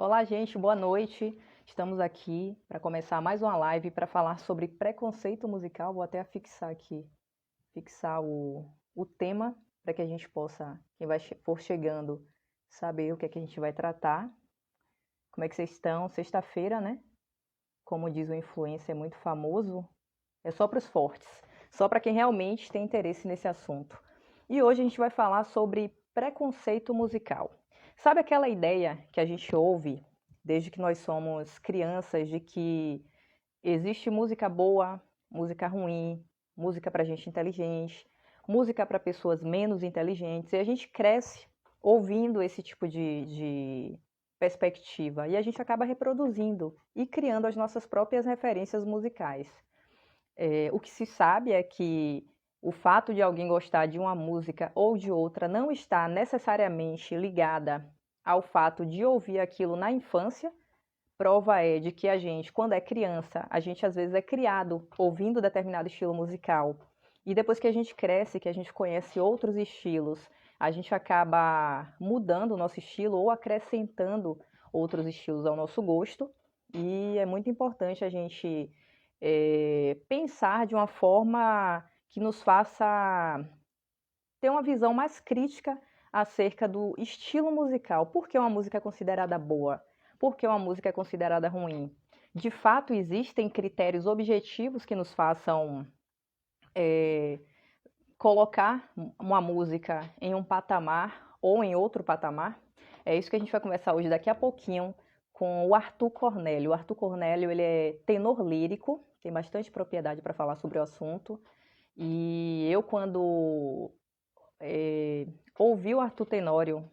Olá, gente, boa noite. Estamos aqui para começar mais uma live para falar sobre preconceito musical. Vou até fixar aqui, fixar o tema para que a gente possa, quem for chegando, saber o que é que a gente vai tratar. Como é que vocês estão? Sexta-feira, né? Como diz o influencer, é muito famoso. É só para os fortes, só para quem realmente tem interesse nesse assunto. E hoje a gente vai falar sobre preconceito musical. Sabe aquela ideia que a gente ouve desde que nós somos crianças de que existe música boa, música ruim, música para gente inteligente, música para pessoas menos inteligentes, e a gente cresce ouvindo esse tipo de perspectiva e a gente acaba reproduzindo e criando as nossas próprias referências musicais. O que se sabe é que o fato de alguém gostar de uma música ou de outra não está necessariamente ligada ao fato de ouvir aquilo na infância. Prova é de que a gente, quando é criança, a gente às vezes é criado ouvindo determinado estilo musical. E depois que a gente cresce, que a gente conhece outros estilos, a gente acaba mudando o nosso estilo ou acrescentando outros estilos ao nosso gosto. E é muito importante a gente pensar de uma forma que nos faça ter uma visão mais crítica acerca do estilo musical. Por que uma música é considerada boa? Por que uma música é considerada ruim? De fato, existem critérios objetivos que nos façam colocar uma música em um patamar ou em outro patamar? É isso que a gente vai conversar hoje, daqui a pouquinho, com o Arthur Cornélio. O Arthur Cornélio, ele é tenor lírico, tem bastante propriedade para falar sobre o assunto. E eu, quando ouvi o Arthur Tenório,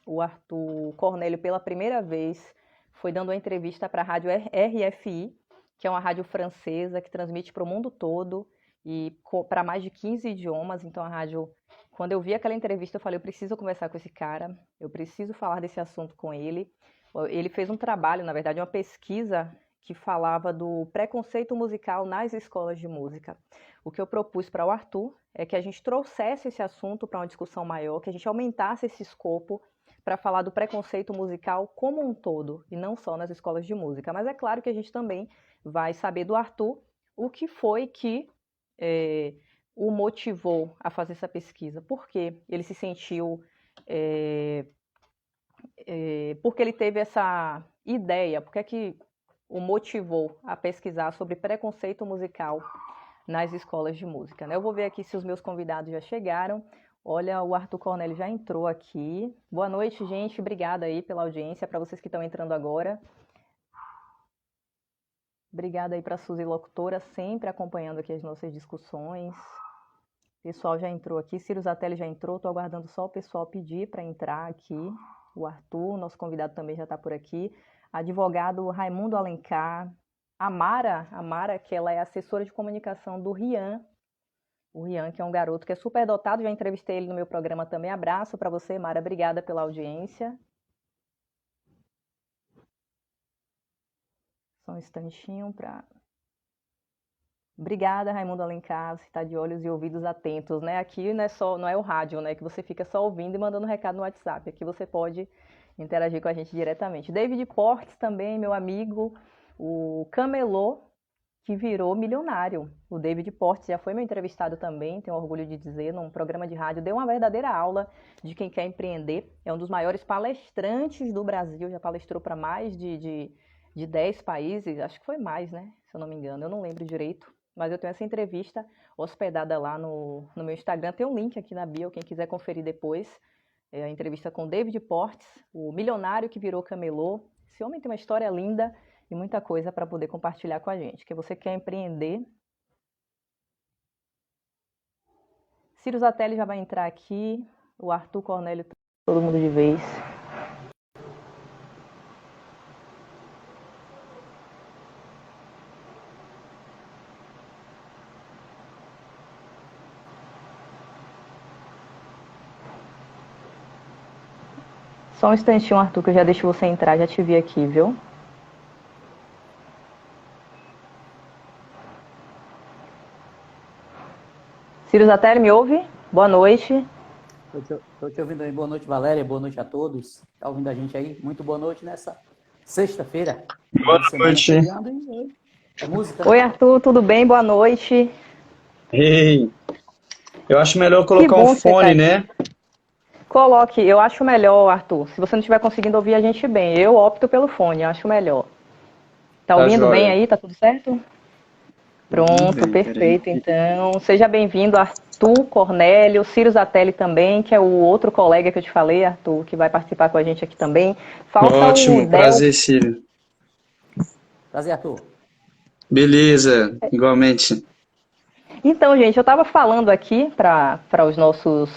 o Arthur Cornélio, pela primeira vez, foi dando uma entrevista para a rádio RFI, que é uma rádio francesa que transmite para o mundo todo e para mais de 15 idiomas. Então, a rádio, quando eu vi aquela entrevista, eu falei, eu preciso conversar com esse cara, eu preciso falar desse assunto com ele. Ele fez um trabalho, na verdade, uma pesquisa que falava do preconceito musical nas escolas de música. O que eu propus para o Arthur é que a gente trouxesse esse assunto para uma discussão maior, que a gente aumentasse esse escopo para falar do preconceito musical como um todo, e não só nas escolas de música. Mas é claro que a gente também vai saber do Arthur o que foi que o motivou a fazer essa pesquisa. Por que ele se sentiu... porque ele teve essa ideia, porque é que o motivou a pesquisar sobre preconceito musical nas escolas de música, né? Eu vou ver aqui se os meus convidados já chegaram. Olha, o Arthur Cornélio já entrou aqui. Boa noite, gente. Obrigada aí pela audiência, para vocês que estão entrando agora. Obrigada aí para a Suzy Locutora, sempre acompanhando aqui as nossas discussões. O pessoal já entrou aqui. Ciro Zatelli já entrou. Estou aguardando só o pessoal pedir para entrar aqui. O Arthur, nosso convidado, também já está por aqui. Advogado Raimundo Alencar. A Mara, que ela é assessora de comunicação do Rian. O Rian, que é um garoto que é super dotado, já entrevistei ele no meu programa também. Abraço para você, Mara. Obrigada pela audiência. Só um instantinho para... Obrigada, Raimundo Alencar. Você está de olhos e ouvidos atentos, né? Aqui não é o rádio, né? Que você fica só ouvindo e mandando recado no WhatsApp. Aqui você pode interagir com a gente diretamente. David Portes também, meu amigo. O camelô que virou milionário. O David Portes já foi meu entrevistado também, tenho orgulho de dizer, num programa de rádio, deu uma verdadeira aula de quem quer empreender. É um dos maiores palestrantes do Brasil, já palestrou para mais de 10 países, acho que foi mais, né? Se eu não me engano, eu não lembro direito. Mas eu tenho essa entrevista hospedada lá no meu Instagram. Tem um link aqui na bio, quem quiser conferir depois. É a entrevista com David Portes, o milionário que virou camelô. Esse homem tem uma história linda e muita coisa para poder compartilhar com a gente. Que você quer empreender. Ciro Zatelli já vai entrar aqui. O Arthur Cornélio, todo mundo de vez. Só um instantinho, Arthur, que eu já deixo você entrar, já te vi aqui, viu? Ciro Zatelli, me ouve? Boa noite. Estou te ouvindo aí. Boa noite, Valéria. Boa noite a todos. Está ouvindo a gente aí? Muito boa noite nessa Sexta-feira, Boa final de semana noite. chegando e é música. Oi, Arthur, tudo bem? Boa noite. Ei, eu acho melhor Que colocar um bom que você está fone, aqui. né? Coloque, eu acho melhor, Arthur. Se você não estiver conseguindo ouvir a gente bem, eu opto pelo fone, eu acho melhor. Tá Tá ouvindo bem joia. aí? Tá tudo certo? Ouvindo Pronto, bem, peraí. perfeito. Então, seja bem-vindo, Arthur Cornélio, Ciro Zatelli também, que é o outro colega que eu te falei, Arthur, que vai participar com a gente aqui também. Falta o Ótimo, Del. prazer, Círio. Prazer, Arthur. Beleza, igualmente. Então, gente, eu estava falando aqui para os nossos,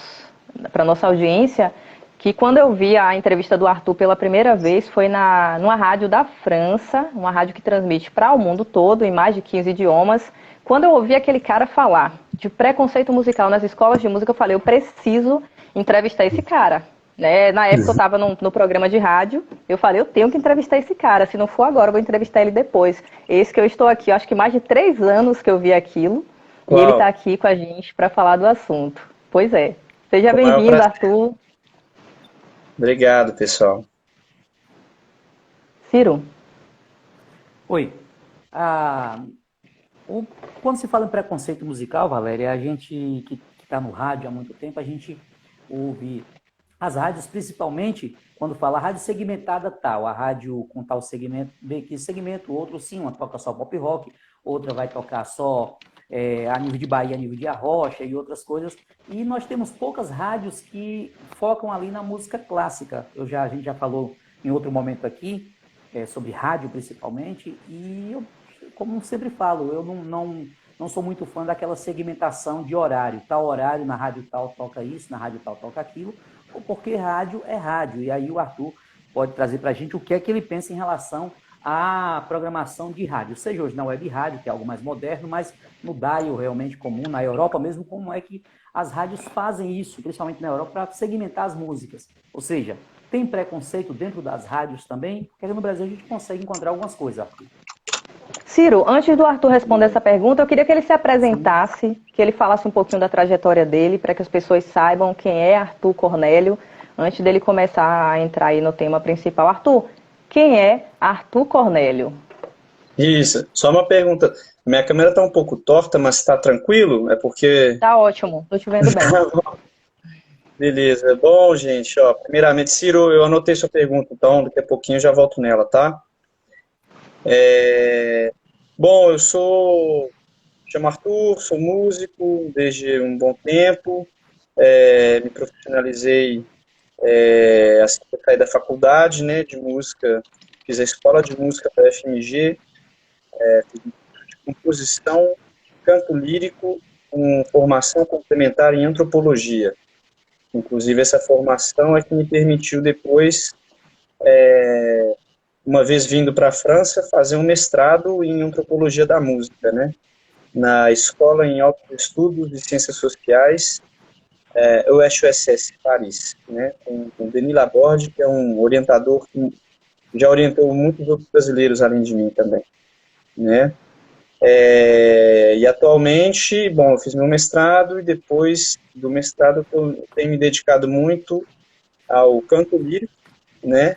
para nossa audiência, que quando eu vi a entrevista do Arthur pela primeira vez foi numa rádio da França, uma rádio que transmite para o mundo todo, em mais de 15 idiomas. Quando eu ouvi aquele cara falar de preconceito musical nas escolas de música, eu falei, eu preciso entrevistar esse cara. Né? Na época eu estava no programa de rádio, eu falei, eu tenho que entrevistar esse cara, se não for agora, eu vou entrevistar ele depois. Esse que eu estou aqui, eu acho que mais de 3 anos que eu vi aquilo, e ele está Uau, aqui com a gente para falar do assunto. Pois é. Seja com o maior bem-vindo, prazer. Arthur. Obrigado, pessoal. Ciro, Oi. Ah, o- Quando se fala em preconceito musical, Valéria, a gente que está no rádio há muito tempo, a gente ouve as rádios, principalmente quando fala rádio segmentada tal, a rádio com tal segmento, bem que segmento, outro sim, uma toca só pop rock, outra vai tocar só a nível de Bahia, a nível de Arrocha e outras coisas. E nós temos poucas rádios que focam ali na música clássica. A gente já falou em outro momento aqui, sobre rádio principalmente, e eu, como sempre falo, eu não sou muito fã daquela segmentação de horário. Tal horário, na rádio tal toca isso, na rádio tal toca aquilo, porque rádio é rádio. E aí o Arthur pode trazer para a gente o que é que ele pensa em relação à programação de rádio, seja hoje na web rádio, que é algo mais moderno, mas no dial realmente comum, na Europa mesmo, como é que as rádios fazem isso, principalmente na Europa, para segmentar as músicas. Ou seja, tem preconceito dentro das rádios também, porque aqui no Brasil a gente consegue encontrar algumas coisas, Arthur. Ciro, antes do Arthur responder essa pergunta, eu queria que ele se Sim. apresentasse, que ele falasse um pouquinho da trajetória dele, para que as pessoas saibam quem é Arthur Cornélio, antes dele começar a entrar aí no tema principal. Arthur, quem é Arthur Cornélio? Isso, só uma pergunta. Minha câmera tá um pouco torta, mas tá tranquilo? É porque. Tá ótimo, tô te vendo bem. Beleza. Bom, gente, ó, primeiramente, Ciro, eu anotei sua pergunta, então daqui a pouquinho eu já volto nela, tá? Bom, chamo Arthur, sou músico desde um bom tempo, me profissionalizei assim que eu saí da faculdade, né, de música, fiz a escola de música da FMG, composição, canto lírico, com formação complementar em antropologia. Inclusive, essa formação é que me permitiu depois, uma vez vindo para a França, fazer um mestrado em antropologia da música, né, na Escola em Altos Estudos de Ciências Sociais, EUSS Paris, né, com Denis Laborde, que é um orientador que já orientou muitos outros brasileiros além de mim também, né? E atualmente, bom, eu fiz meu mestrado e depois do mestrado eu tenho me dedicado muito ao canto lírico, né?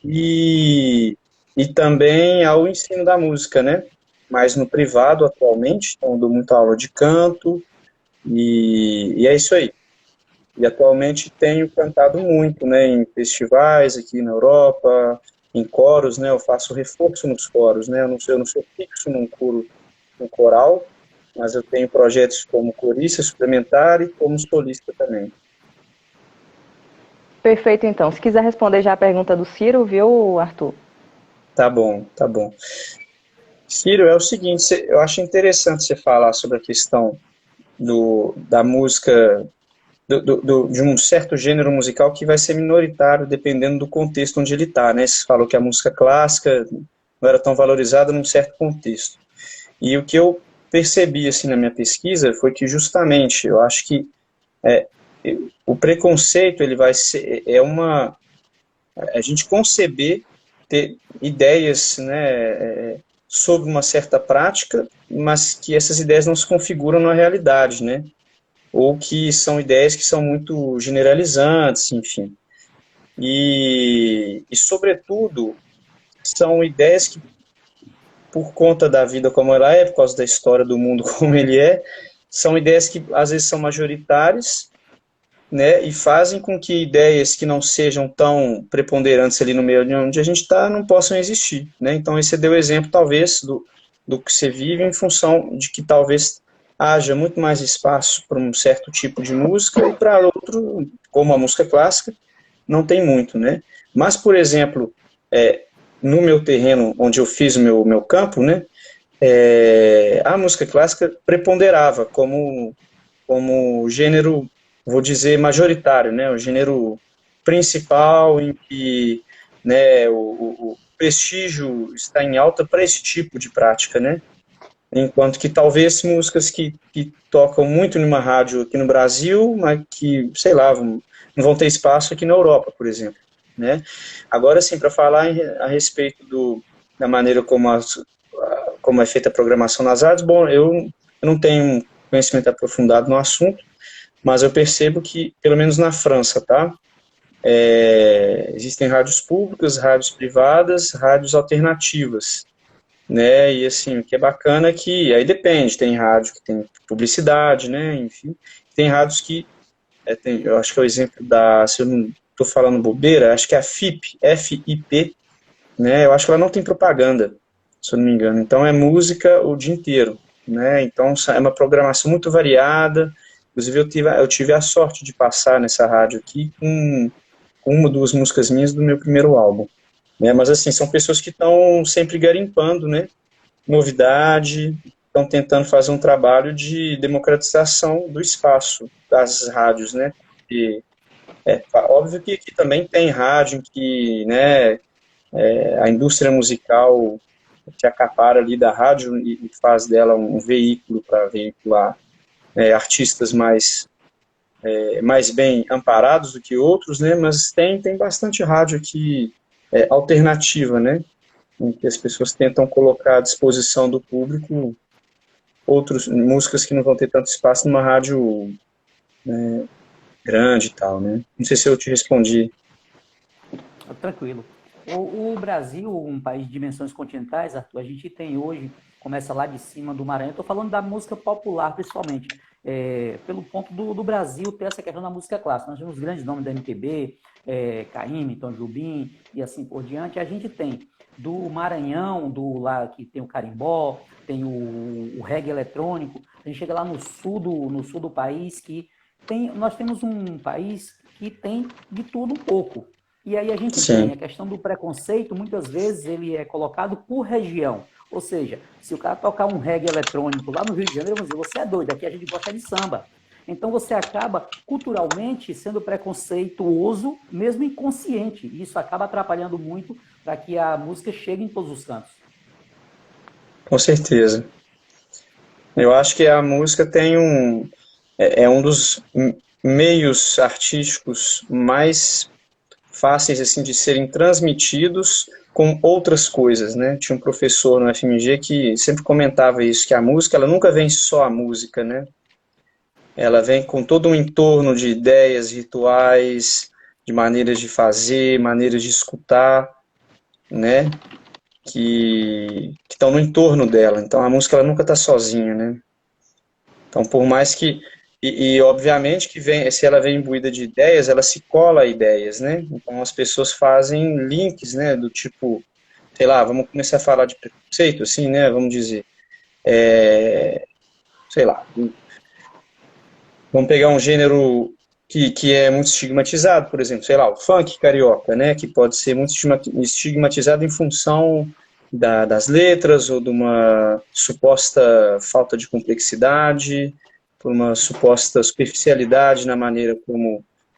E, e também ao ensino da música, né? Mas no privado atualmente, então eu dou muita aula de canto e é isso aí. E atualmente tenho cantado muito, né, em festivais aqui na Europa, em coros, né, eu faço reforço nos coros, né, eu não sou fixo num coro, num coral, mas eu tenho projetos como corista suplementar e como solista também. Perfeito, então. Se quiser responder já a pergunta do Ciro, viu, Arthur? Tá bom, tá bom. Ciro, é o seguinte, eu acho interessante você falar sobre a questão da música, de um certo gênero musical que vai ser minoritário dependendo do contexto onde ele está, né? Você falou que a música clássica não era tão valorizada num certo contexto. E o que eu percebi assim na minha pesquisa foi que justamente eu acho que é, o preconceito ele vai ser a gente conceber, ter ideias, né, sobre uma certa prática, mas que essas ideias não se configuram na realidade, né? Ou que são ideias que são muito generalizantes, enfim. Sobretudo, são ideias que, por conta da vida como ela é, por causa da história do mundo como ele é, são ideias que às vezes são majoritárias, né, e fazem com que ideias que não sejam tão preponderantes ali no meio de onde a gente está não possam existir, né? Então esse deu exemplo talvez do que você vive em função de que talvez haja muito mais espaço para um certo tipo de música e para outro, como a música clássica, não tem muito, né? Mas, por exemplo, no meu terreno onde eu fiz o meu campo, né, a música clássica preponderava como gênero, vou dizer, majoritário, né, o gênero principal em que, né, o prestígio está em alta para esse tipo de prática, né, enquanto que talvez músicas que tocam muito numa rádio aqui no Brasil, mas que, sei lá, não vão ter espaço aqui na Europa, por exemplo, né. Agora, sim, para falar a respeito da maneira como é feita a programação nas rádios, bom, eu não tenho conhecimento aprofundado no assunto, mas eu percebo que, pelo menos na França, tá? Existem rádios públicas, rádios privadas, rádios alternativas, né? E assim, o que é bacana é que aí depende, tem rádio que tem publicidade, né? Enfim, tem rádios que eu acho que é o exemplo se eu não estou falando bobeira, acho que é a FIP, F-I-P, né? Eu acho que ela não tem propaganda, se eu não me engano. Então é música o dia inteiro, né? Então é uma programação muito variada. Inclusive eu tive a sorte de passar nessa rádio aqui com uma, duas músicas minhas do meu primeiro álbum, né? Mas assim, são pessoas que estão sempre garimpando, né? Novidade, estão tentando fazer um trabalho de democratização do espaço das rádios, né? E óbvio que aqui também tem rádio que, né, a indústria musical se acapara ali da rádio e faz dela um veículo para veicular artistas mais bem amparados do que outros, né? Mas tem bastante rádio aqui alternativa, né? Em que as pessoas tentam colocar à disposição do público outras músicas que não vão ter tanto espaço numa rádio grande e tal, né? Não sei se eu te respondi. Tranquilo. O Brasil, um país de dimensões continentais, Arthur, a gente tem hoje, começa lá de cima do Maranhão, estou falando da música popular principalmente, pelo ponto do Brasil ter essa questão da música clássica. Nós temos grandes nomes da MPB, Caymmi, Tom Jobim e assim por diante. A gente tem do Maranhão, lá que tem o carimbó, tem o reggae eletrônico. A gente chega lá no sul do país, nós temos um país que tem de tudo um pouco. E aí a gente tem a questão do preconceito, muitas vezes ele é colocado por região. Ou seja, se o cara tocar um reggae eletrônico lá no Rio de Janeiro, vamos dizer, você é doido, aqui a gente gosta de samba. Então você acaba culturalmente sendo preconceituoso, mesmo inconsciente. E isso acaba atrapalhando muito para que a música chegue em todos os cantos. Com certeza. Eu acho que a música tem um dos meios artísticos mais fáceis assim de serem transmitidos com outras coisas, né? Tinha um professor no FMG que sempre comentava isso, que a música, ela nunca vem só a música, né? Ela vem com todo um entorno de ideias, rituais, de maneiras de fazer, maneiras de escutar, né? Que estão no entorno dela. Então a música ela nunca está sozinha, né? Então por mais que obviamente que se ela vem imbuída de ideias, ela se cola a ideias, né? Então as pessoas fazem links, né? Do tipo, sei lá, vamos começar a falar de preconceito, assim, né? Vamos dizer, sei lá, vamos pegar um gênero que é muito estigmatizado, por exemplo, sei lá, o funk carioca, né? Que pode ser muito estigmatizado em função das letras ou de uma suposta falta de complexidade, por uma suposta superficialidade na maneira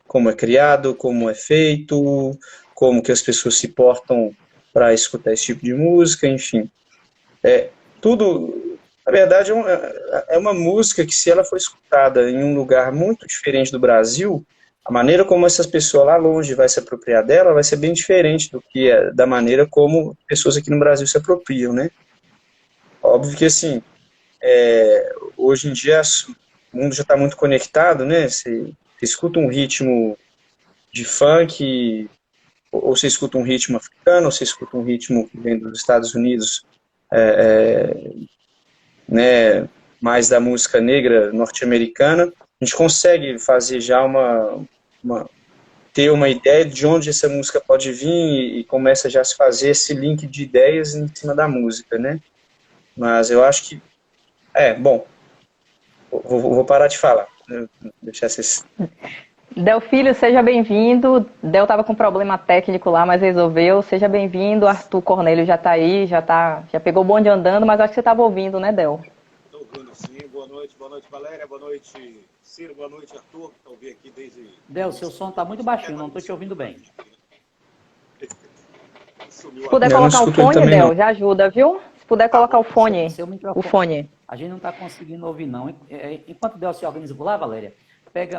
como é criado, como é feito, como que as pessoas se portam para escutar esse tipo de música, enfim. Tudo, na verdade, é uma música que, se ela for escutada em um lugar muito diferente do Brasil, a maneira como essas pessoas lá longe vai se apropriar dela vai ser bem diferente da maneira como pessoas aqui no Brasil se apropriam, né? Óbvio que, assim, hoje em dia o mundo já está muito conectado, né? Você escuta um ritmo de funk ou você escuta um ritmo africano, ou você escuta um ritmo que vem dos Estados Unidos, né, mais da música negra norte-americana, a gente consegue fazer já ter uma ideia de onde essa música pode vir e começa já a se fazer esse link de ideias em cima da música, né? Mas eu acho que, bom, vou parar de falar, né? Deixar vocês... Del Filho, seja bem-vindo. Del estava com problema técnico lá, mas resolveu. Seja bem-vindo. Arthur Cornélio já está aí, já pegou o bonde andando, mas acho que você estava ouvindo, né, Del? Estou ouvindo sim. Boa noite, Valéria. Boa noite, Ciro. Boa noite, Arthur. Estou ouvindo aqui desde... Del, seu som está muito baixinho, não estou te ouvindo bem. Se puder colocar o fone, Del, já ajuda, viu? Se puder colocar o fone. O fone. A gente não está conseguindo ouvir, não. Enquanto o Del se organiza por lá, Valéria,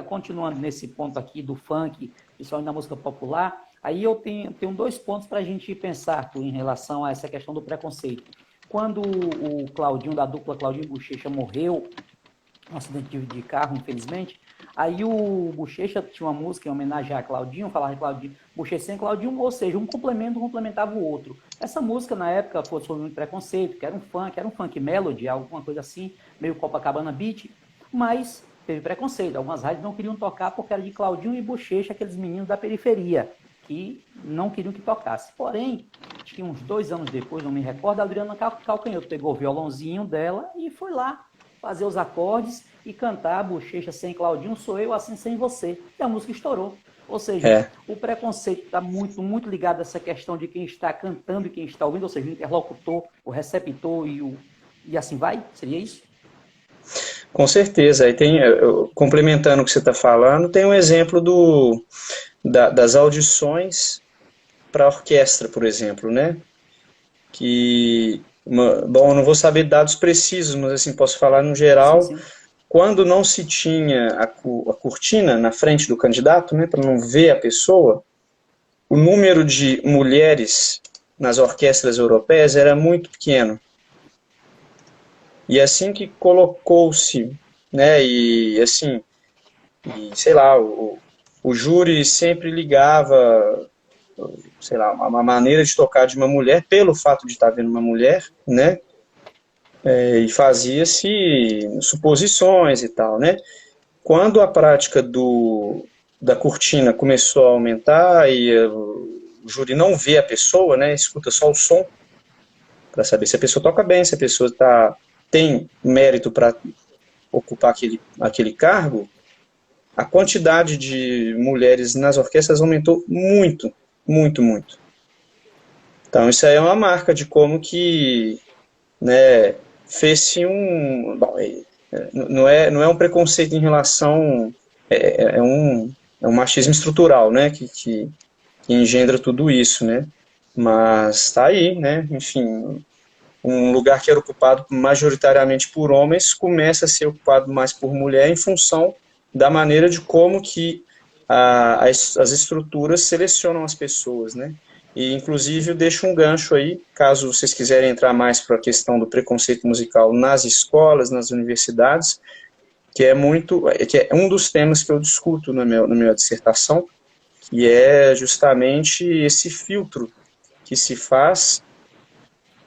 continuando nesse ponto aqui do funk, principalmente da música popular, aí eu tenho 2 pontos para a gente pensar, Arthur, em relação a essa questão do preconceito. Quando o Claudinho, da dupla Claudinho e Bochecha, morreu, um acidente de carro, infelizmente, aí o Bochecha tinha uma música em homenagem a Claudinho, falava de Claudinho, Bochecha sem Claudinho, ou seja, um complementava o outro. Essa música, na época, foi sobre muito preconceito, que era um funk melody, alguma coisa assim, meio Copacabana Beat, mas teve preconceito. Algumas rádios não queriam tocar porque era de Claudinho e Bochecha, aqueles meninos da periferia, que não queriam que tocasse. Porém, acho que uns 2 anos depois, não me recordo, a Adriana Calcanhoto pegou o violãozinho dela e foi lá fazer os acordes e cantar Bochecha sem Claudinho, sou eu assim sem você. E a música estourou. Ou seja, o preconceito está muito, muito ligado a essa questão de quem está cantando e quem está ouvindo, ou seja, o interlocutor, o receptor e assim vai? Seria isso? Com certeza. Aí complementando o que você está falando, tem um exemplo das audições para orquestra, por exemplo, né? Bom, eu não vou saber dados precisos, mas assim, posso falar no geral, Sim. Quando não se tinha a cortina na frente do candidato, né, para não ver a pessoa, o número de mulheres nas orquestras europeias era muito pequeno. E assim que colocou-se, né, sei lá, o júri sempre ligava, sei lá, uma maneira de tocar de uma mulher, pelo fato de estar vendo uma mulher, né, e fazia-se suposições e tal, né. Quando a prática da cortina começou a aumentar e o júri não vê a pessoa, né, escuta só o som, para saber se a pessoa toca bem, se a pessoa tem mérito para ocupar aquele cargo, a quantidade de mulheres nas orquestras aumentou muito, muito, muito. Então isso aí é uma marca de como que, né, fez-se bom, não é um preconceito em relação, é um machismo estrutural, né, que engendra tudo isso, né, mas está aí, né, enfim, um lugar que era ocupado majoritariamente por homens começa a ser ocupado mais por mulher em função da maneira de como que as estruturas selecionam as pessoas, né? E, inclusive, eu deixo um gancho aí, caso vocês quiserem entrar mais para a questão do preconceito musical nas escolas, nas universidades, que é um dos temas que eu discuto na minha dissertação, que é justamente esse filtro que se faz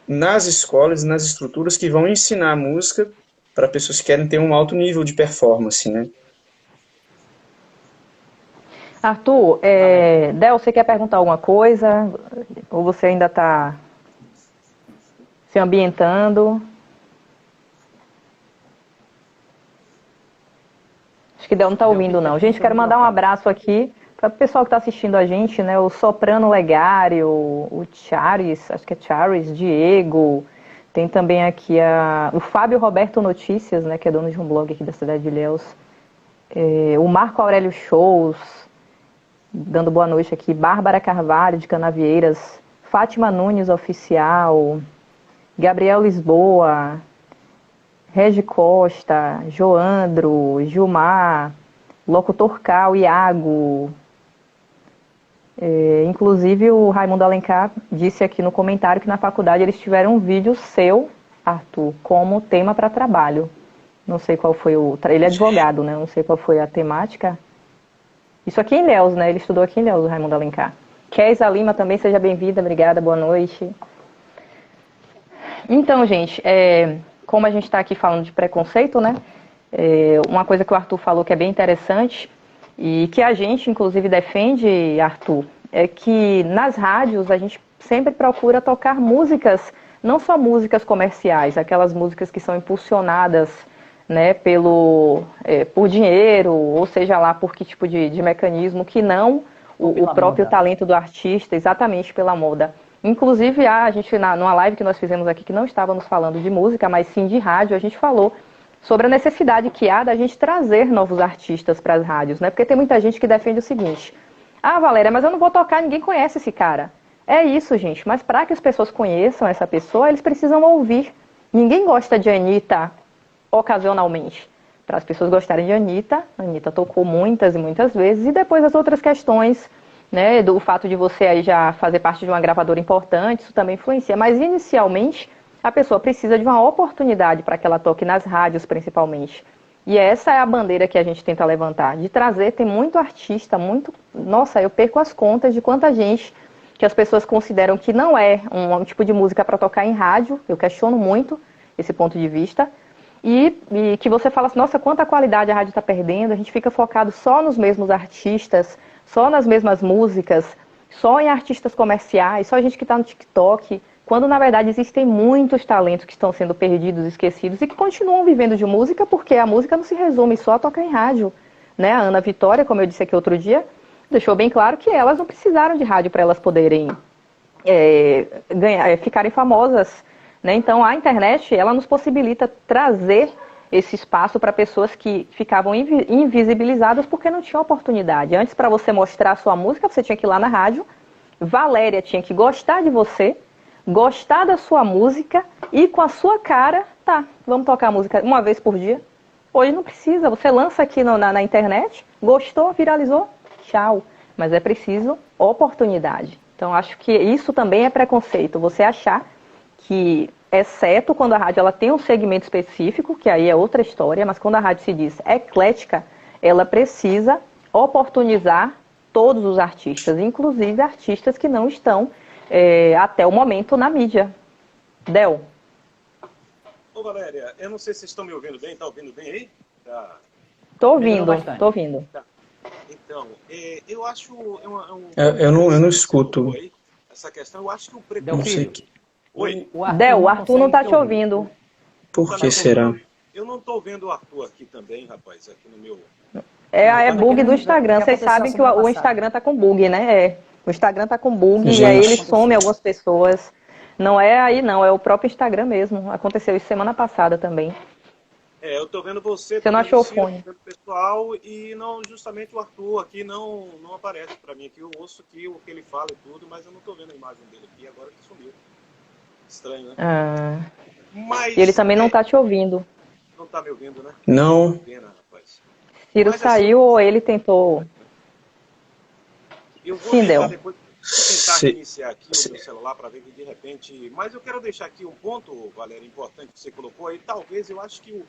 nas escolas, nas estruturas que vão ensinar música para pessoas que querem ter um alto nível de performance, né? Arthur, Del, você quer perguntar alguma coisa? Ou você ainda está se ambientando? Acho que Del não está ouvindo, não. Gente, quero mandar um abraço aqui para o pessoal que está assistindo a gente, né? O Soprano Legário, o Charis, acho que é Charis, Diego. Tem também aqui o Fábio Roberto Notícias, né? Que é dono de um blog aqui da cidade de Ilhéus. O Marco Aurélio Shows, dando boa noite aqui. Bárbara Carvalho, de Canavieiras. Fátima Nunes, oficial. Gabriel Lisboa. Regi Costa, Joandro, Gilmar, Locutor Cal, Iago. Inclusive o Raimundo Alencar disse aqui no comentário que na faculdade eles tiveram um vídeo seu, Arthur, como tema para trabalho. Não sei qual foi ele é advogado, né? Não sei qual foi a temática. Isso aqui em Ilhéus, né? Ele estudou aqui em Ilhéus, o Raimundo Alencar. Kézia Lima também, seja bem-vinda, obrigada, boa noite. Então, gente, como a gente está aqui falando de preconceito, né? Uma coisa que o Arthur falou que é bem interessante e que a gente, inclusive, defende, Arthur, é que nas rádios a gente sempre procura tocar músicas, não só músicas comerciais, aquelas músicas que são impulsionadas, né, por dinheiro, ou seja lá por que tipo de mecanismo, que não o próprio talento do artista, exatamente pela moda. Inclusive, a gente, numa live que nós fizemos aqui, que não estávamos falando de música, mas sim de rádio, a gente falou sobre a necessidade que há da gente trazer novos artistas para as rádios, né? Porque tem muita gente que defende o seguinte: ah, Valéria, mas eu não vou tocar, ninguém conhece esse cara. É isso, gente, mas para que as pessoas conheçam essa pessoa, eles precisam ouvir. Ninguém gosta de Anitta ocasionalmente. Para as pessoas gostarem de Anitta, a Anitta tocou muitas e muitas vezes, e depois as outras questões, né, do fato de você aí já fazer parte de uma gravadora importante, isso também influencia, mas inicialmente a pessoa precisa de uma oportunidade para que ela toque nas rádios, principalmente. E essa é a bandeira que a gente tenta levantar, de trazer, tem muito artista, muito... Nossa, eu perco as contas de quanta gente que as pessoas consideram que não é um tipo de música para tocar em rádio, eu questiono muito esse ponto de vista, e que você fala assim, nossa, quanta qualidade a rádio está perdendo, a gente fica focado só nos mesmos artistas, só nas mesmas músicas, só em artistas comerciais, só gente que está no TikTok, quando na verdade existem muitos talentos que estão sendo perdidos, esquecidos e que continuam vivendo de música, porque a música não se resume só a tocar em rádio, né? A Ana Vitória, como eu disse aqui outro dia, deixou bem claro que elas não precisaram de rádio para elas poderem ficarem famosas, né? Então a internet, ela nos possibilita trazer esse espaço para pessoas que ficavam invisibilizadas porque não tinham oportunidade. Antes, para você mostrar a sua música, você tinha que ir lá na rádio, Valéria tinha que gostar de você, gostar da sua música e com a sua cara, tá, vamos tocar a música uma vez por dia. Hoje não precisa, você lança aqui na internet, gostou, viralizou, tchau. Mas é preciso oportunidade. Então acho que isso também é preconceito, você achar que, exceto quando a rádio ela tem um segmento específico, que aí é outra história, mas quando a rádio se diz eclética, ela precisa oportunizar todos os artistas, inclusive artistas que não estão até o momento na mídia. Del. Ô Valéria, eu não sei se vocês estão me ouvindo bem, tá ouvindo bem aí? Tá. Tô ouvindo. Tá. Então, eu acho... Eu não escuto. Aí, essa questão, eu acho que o preconceito... Oi? O Arthur não tá te ouvindo. Por que será? Eu não tô vendo o Arthur aqui também, rapaz, aqui no meu... É bug do Instagram. Vocês sabem que o Instagram tá com bug, né? O Instagram tá com bug e aí ele some algumas pessoas. Não é aí não, é o próprio Instagram mesmo. Aconteceu isso semana passada também. Eu tô vendo você não achou o fone. O pessoal e não, justamente o Arthur aqui não aparece pra mim aqui. Eu ouço aqui o que ele fala e tudo, mas eu não tô vendo a imagem dele aqui, agora que sumiu. Estranho, né? Mas, e ele também não tá te ouvindo. Não tá me ouvindo, né? Não. Pena, rapaz. Ciro mas, saiu assim, ou ele tentou? Eu vou tentar depois tentar reiniciar aqui o meu celular para ver que de repente... Mas eu quero deixar aqui um ponto, Valéria, importante que você colocou aí. Talvez eu acho que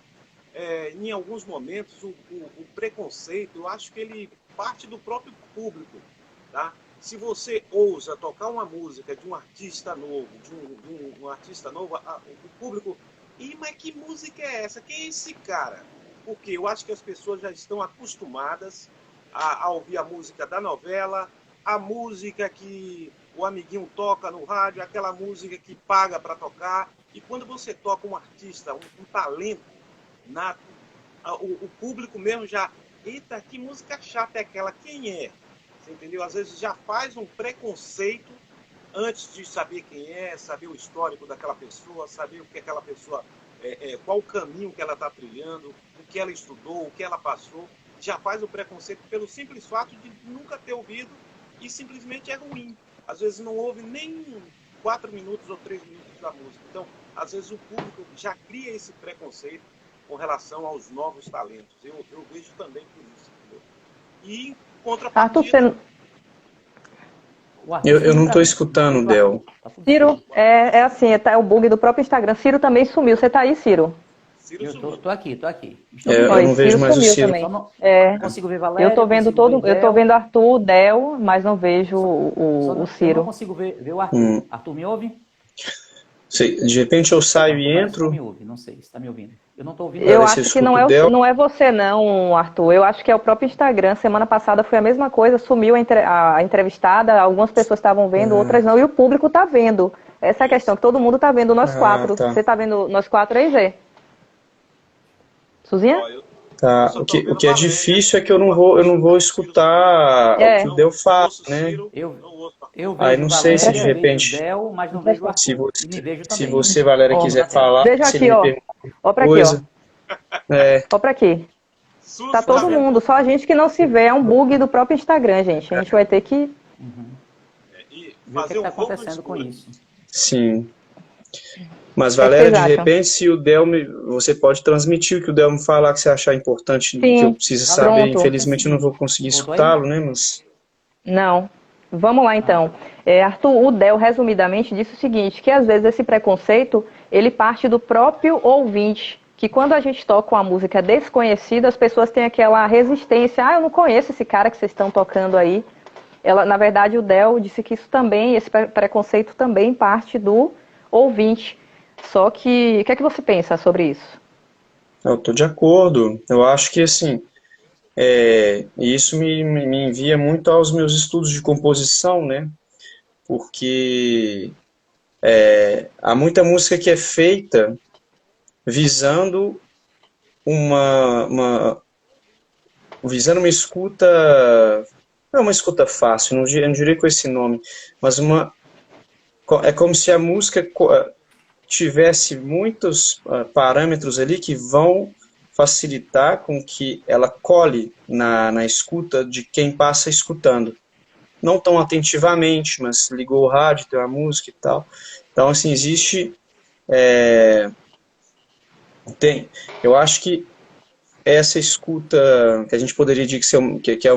em alguns momentos o preconceito, eu acho que ele parte do próprio público, tá? Se você ousa tocar uma música de um artista novo, de um artista novo, o público... mas que música é essa? Quem é esse cara? Porque eu acho que as pessoas já estão acostumadas a ouvir a música da novela, a música que o amiguinho toca no rádio, aquela música que paga para tocar. E quando você toca um artista, um talento nato, o público mesmo já... Eita, que música chata é aquela? Quem é? Você entendeu? Às vezes já faz um preconceito antes de saber quem é, saber o histórico daquela pessoa, saber o que aquela pessoa, qual o caminho que ela está trilhando, o que ela estudou, o que ela passou. Já faz o preconceito pelo simples fato de nunca ter ouvido e simplesmente é ruim. Às vezes não ouve nem 4 minutos ou 3 minutos da música. Então, às vezes o público já cria esse preconceito com relação aos novos talentos. Eu vejo também por isso. Entendeu? E em contrapartida... Eu não estou escutando, Del. Ciro, assim, é o bug do próprio Instagram. Ciro também sumiu. Você está aí, Ciro? Ciro Eu sumiu. tô aqui. Estou Eu Oi, não vejo Ciro mais o sumiu Ciro. também. Só não É, consigo ver Valéria, eu tô vendo consigo ver eu tô Del. vendo Arthur, Del, mas não vejo Só o eu não Ciro. consigo ver o Arthur. Hum, Arthur, me ouve? de repente eu saio Arthur e parece que não entro me ouve. Não sei se está me ouvindo. Eu não estou ouvindo para Eu ver ele. se eu acho que escuto o Del. não é você não, Arthur. Eu acho que é o próprio Instagram. Semana passada foi a mesma coisa, sumiu a entrevistada, algumas pessoas estavam vendo, outras não, e o público tá vendo. Essa é a questão, que todo mundo tá vendo nós quatro. Tá. Você tá vendo nós quatro aí, Zé? Suzinha? Ó, eu Tá. só O tô que, o vendo que é Valéria difícil é que e o Arthur eu não vou sumiu, o Ciro sumiu. escutar o que É, o Del Não fala, ouço né? Ciro, Eu, não ouço Arthur. eu Aí vejo não sei se de Valéria, empresta, vejo repente, Del, mas não vejo empresta. Arthur. E me vejo se também. você, Valéria, Ó, Estou na quiser tela. falar, veja se ele aqui, me ó. pergunta Ó pra aqui, ó. coisa, é, Ó pra aqui. Tá Sus, Estou tá todo vendo. vendo? mundo, só a gente que não se vê. É um bug do próprio Instagram, gente. A gente vai ter que E Ver o que fazer está um fogo no acontecendo com escuro. isso. sim. Mas, O que é que Valéria, vocês de acham? repente, se o Del você pode transmitir o que o Del me falar que você achar importante, que eu Sim, preciso saber. Valéria, pronto. é o Infelizmente, eu não vou seguinte. conseguir Voltou aí? escutá-lo, né? Mas, Não. Vamos lá Ah, então. Arthur, o Del resumidamente disse o seguinte, que às vezes esse preconceito, ele parte do próprio ouvinte, que quando a gente toca uma música desconhecida, as pessoas têm aquela resistência, eu não conheço esse cara que vocês estão tocando aí. Na verdade, o Del disse que isso também, esse preconceito também parte do ouvinte. Só que, o que é que você pensa sobre isso? eu estou de acordo. Eu acho que, assim, isso me envia muito aos meus estudos de composição, né? Porque há muita música que é feita visando uma, visando uma escuta, não é uma escuta fácil, eu não diria com esse nome, mas é como se a música tivesse muitos parâmetros ali que vão facilitar com que ela cole na escuta de quem passa escutando. Não tão atentivamente, mas ligou o rádio, tem uma música e tal. Então, assim, eu acho que essa escuta que a gente poderia dizer que é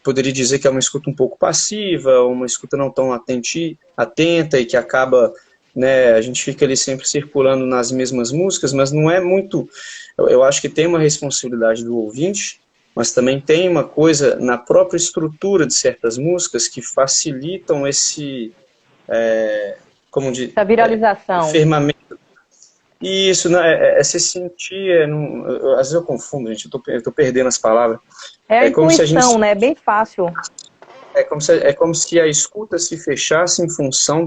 poderia dizer que é uma escuta um pouco passiva, uma escuta não tão atenta e que acaba, né, a gente fica ali sempre circulando nas mesmas músicas, mas não é muito, eu acho que tem uma responsabilidade do ouvinte, mas também tem uma coisa na própria estrutura de certas músicas que facilitam esse, como de, Essa viralização. firmamento. Isso, né, é se sentir, às vezes eu confundo, gente, eu tô perdendo as palavras. É a É como se a gente, intuição, né? É bem fácil. é como se a escuta se fechasse em função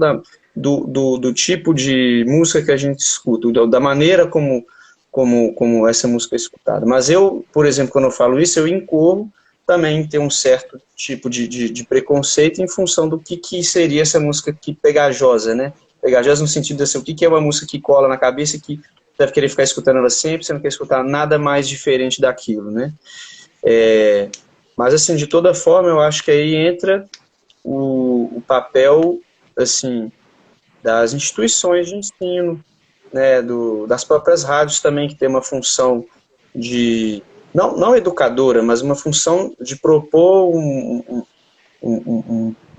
do tipo de música que a gente escuta, da maneira como essa música é escutada. Mas eu, por exemplo, quando eu falo isso, eu incorro também em ter um certo tipo de preconceito em função do que seria essa música aqui pegajosa, né? Pegajosa no sentido assim, o que é uma música que cola na cabeça e que deve querer ficar escutando ela sempre, você não quer escutar nada mais diferente daquilo, né? Mas, assim, de toda forma, eu acho que aí entra o papel, assim, das instituições de ensino, né, das próprias rádios também, que tem uma função de, não educadora, mas uma função de propor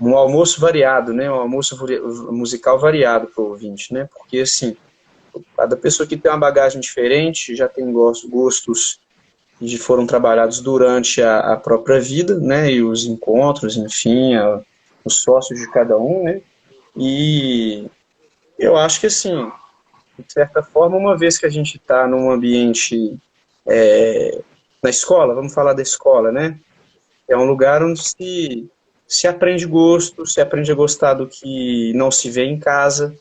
um almoço variado, né, um almoço musical variado para o ouvinte, né, porque, assim, cada pessoa que tem uma bagagem diferente, já tem gostos que foram trabalhados durante a própria vida, né, e os encontros, enfim, os sócios de cada um, né, e eu acho que, assim, de certa forma, uma vez que a gente está num ambiente na escola, vamos falar da escola, né, é um lugar onde se aprende gosto, se aprende a gostar do que não se vê em casa,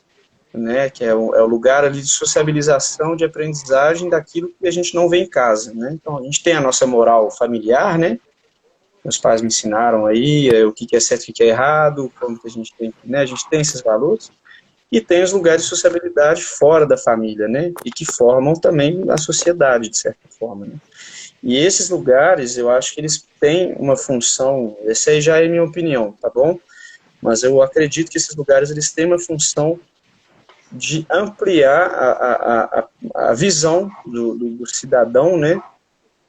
né, que é o lugar ali de sociabilização, de aprendizagem daquilo que a gente não vê em casa, né. Então, a gente tem a nossa moral familiar, né, meus pais me ensinaram aí o que é certo e o que é errado, como que a gente tem, né, a gente tem esses valores, e tem os lugares de sociabilidade fora da família, né, e que formam também a sociedade, de certa forma, né. E esses lugares, eu acho que eles têm uma função, essa aí já é a minha opinião, tá bom? Mas eu acredito que esses lugares, eles têm uma função de ampliar a visão do cidadão, né,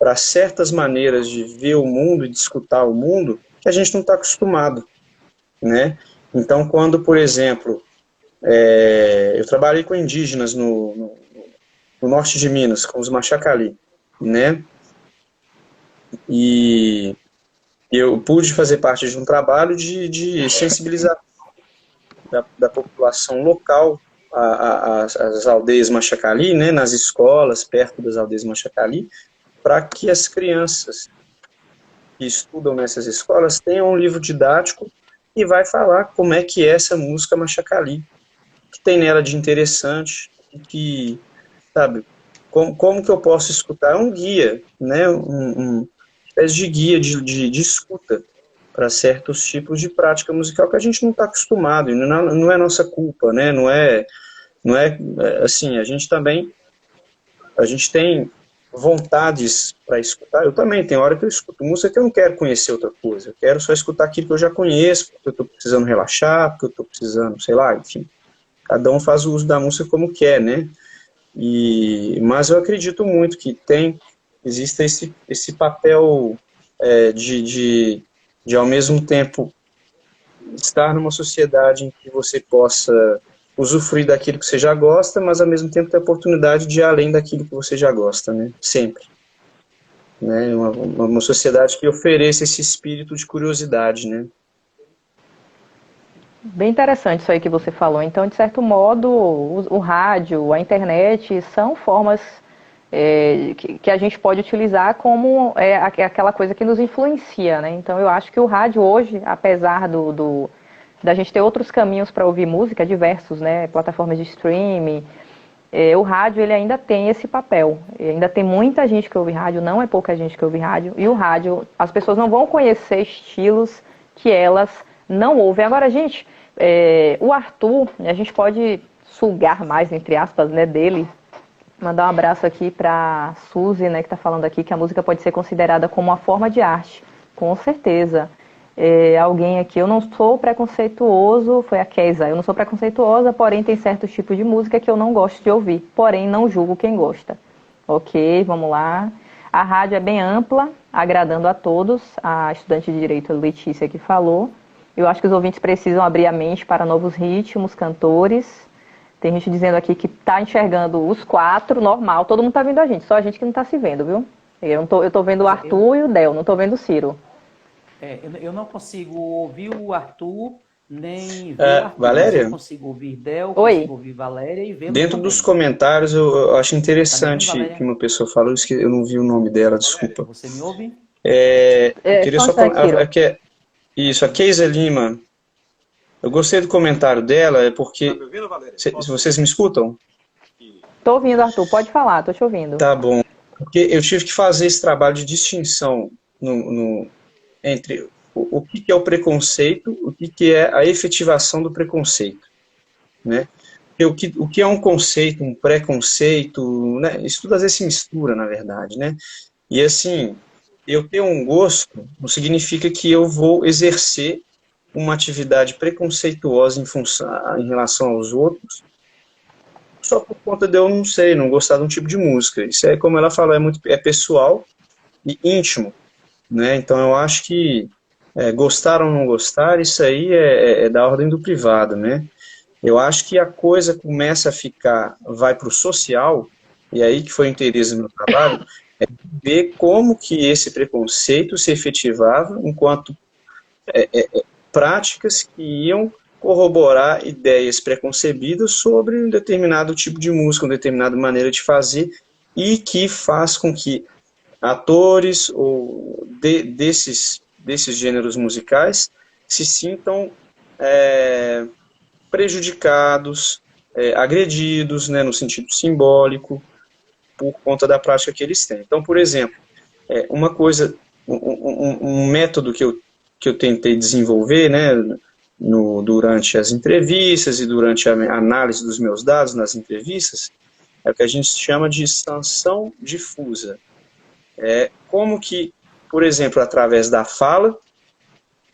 para certas maneiras de ver o mundo e de escutar o mundo que a gente não está acostumado, né? Então, quando, por exemplo, eu trabalhei com indígenas no no norte de Minas, com os Machacali, né? E eu pude fazer parte de um trabalho de sensibilização da população local às aldeias Machacali, né, nas escolas, perto das aldeias Machacali, para que as crianças que estudam nessas escolas tenham um livro didático e vai falar como é que é essa música Machacali, que tem nela de interessante, que, sabe, como que eu posso escutar? É um guia, né, uma espécie de guia de escuta para certos tipos de prática musical que a gente não está acostumado, e não é nossa culpa, né, não é assim, a gente tem vontades para escutar. Eu também, tem hora que eu escuto música que eu não quero conhecer outra coisa, eu quero só escutar aquilo que eu já conheço, porque eu estou precisando relaxar, porque eu estou precisando, sei lá, enfim, cada um faz o uso da música como quer, né, mas eu acredito muito que existe esse papel de ao mesmo tempo estar numa sociedade em que você possa usufruir daquilo que você já gosta, mas ao mesmo tempo ter a oportunidade de ir além daquilo que você já gosta, né? Sempre. Né? Uma sociedade que ofereça esse espírito de curiosidade, né? Bem interessante isso aí que você falou. Então, de certo modo, o rádio, a internet são formas que a gente pode utilizar como aquela coisa que nos influencia, né? Então, eu acho que o rádio hoje, apesar da gente ter outros caminhos para ouvir música, diversos, né? Plataformas de streaming, o rádio ele ainda tem esse papel. Ainda tem muita gente que ouve rádio, não é pouca gente que ouve rádio. E o rádio, as pessoas não vão conhecer estilos que elas não ouvem. Agora, gente, o Arthur, a gente pode sugar mais, entre aspas, né, dele. Mandar um abraço aqui para Suzy, né, que está falando aqui que a música pode ser considerada como uma forma de arte. Com certeza. Alguém aqui, eu não sou preconceituoso, foi a Keisa, eu não sou preconceituosa, porém tem certos tipos de música que eu não gosto de ouvir, porém não julgo quem gosta. Ok, vamos lá. A rádio é bem ampla, agradando a todos, a estudante de Direito Letícia que falou. Eu acho que os ouvintes precisam abrir a mente para novos ritmos, cantores. Tem gente dizendo aqui que está enxergando os 4, normal, todo mundo está vendo a gente, só a gente que não está se vendo, viu? Eu tô vendo o Arthur e o Del, não estou vendo o Ciro. Eu não consigo ouvir o Arthur, nem ver o Arthur. Valéria? Eu consigo ouvir Del, Oi. consigo ouvir Valéria e ver. Dentro dos comentários, eu acho interessante Tá bem, que uma pessoa falou, eu não vi o nome dela, desculpa. Você me ouve? Eu queria só comentar. Isso, a Keisa Lima. Eu gostei do comentário dela, porque. Tá me ouvindo, Valéria? Vocês me escutam? Tô ouvindo, Arthur, pode falar, tô te ouvindo. Tá bom. Porque eu tive que fazer esse trabalho de distinção entre o que é o preconceito, o que é a efetivação do preconceito, né? O que é um conceito, um preconceito, né? Isso tudo às vezes se mistura, na verdade, né? E assim, eu ter um gosto não significa que eu vou exercer uma atividade preconceituosa em relação aos outros, só por conta de eu não gostar de um tipo de música. Isso é, como ela falou, é pessoal e íntimo, né? Então eu acho que gostar ou não gostar, isso aí é da ordem do privado, né? Eu acho que a coisa começa a vai para o social, e aí que foi o interesse do meu trabalho, ver como que esse preconceito se efetivava enquanto práticas que iam corroborar ideias preconcebidas sobre um determinado tipo de música, uma determinada maneira de fazer, e que faz com que atores ou desses gêneros musicais se sintam prejudicados, agredidos, né, no sentido simbólico, por conta da prática que eles têm. Então, por exemplo, uma coisa, um método que eu tentei desenvolver, né, durante as entrevistas e durante a análise dos meus dados nas entrevistas, é o que a gente chama de sanção difusa. Como que, por exemplo, através da fala,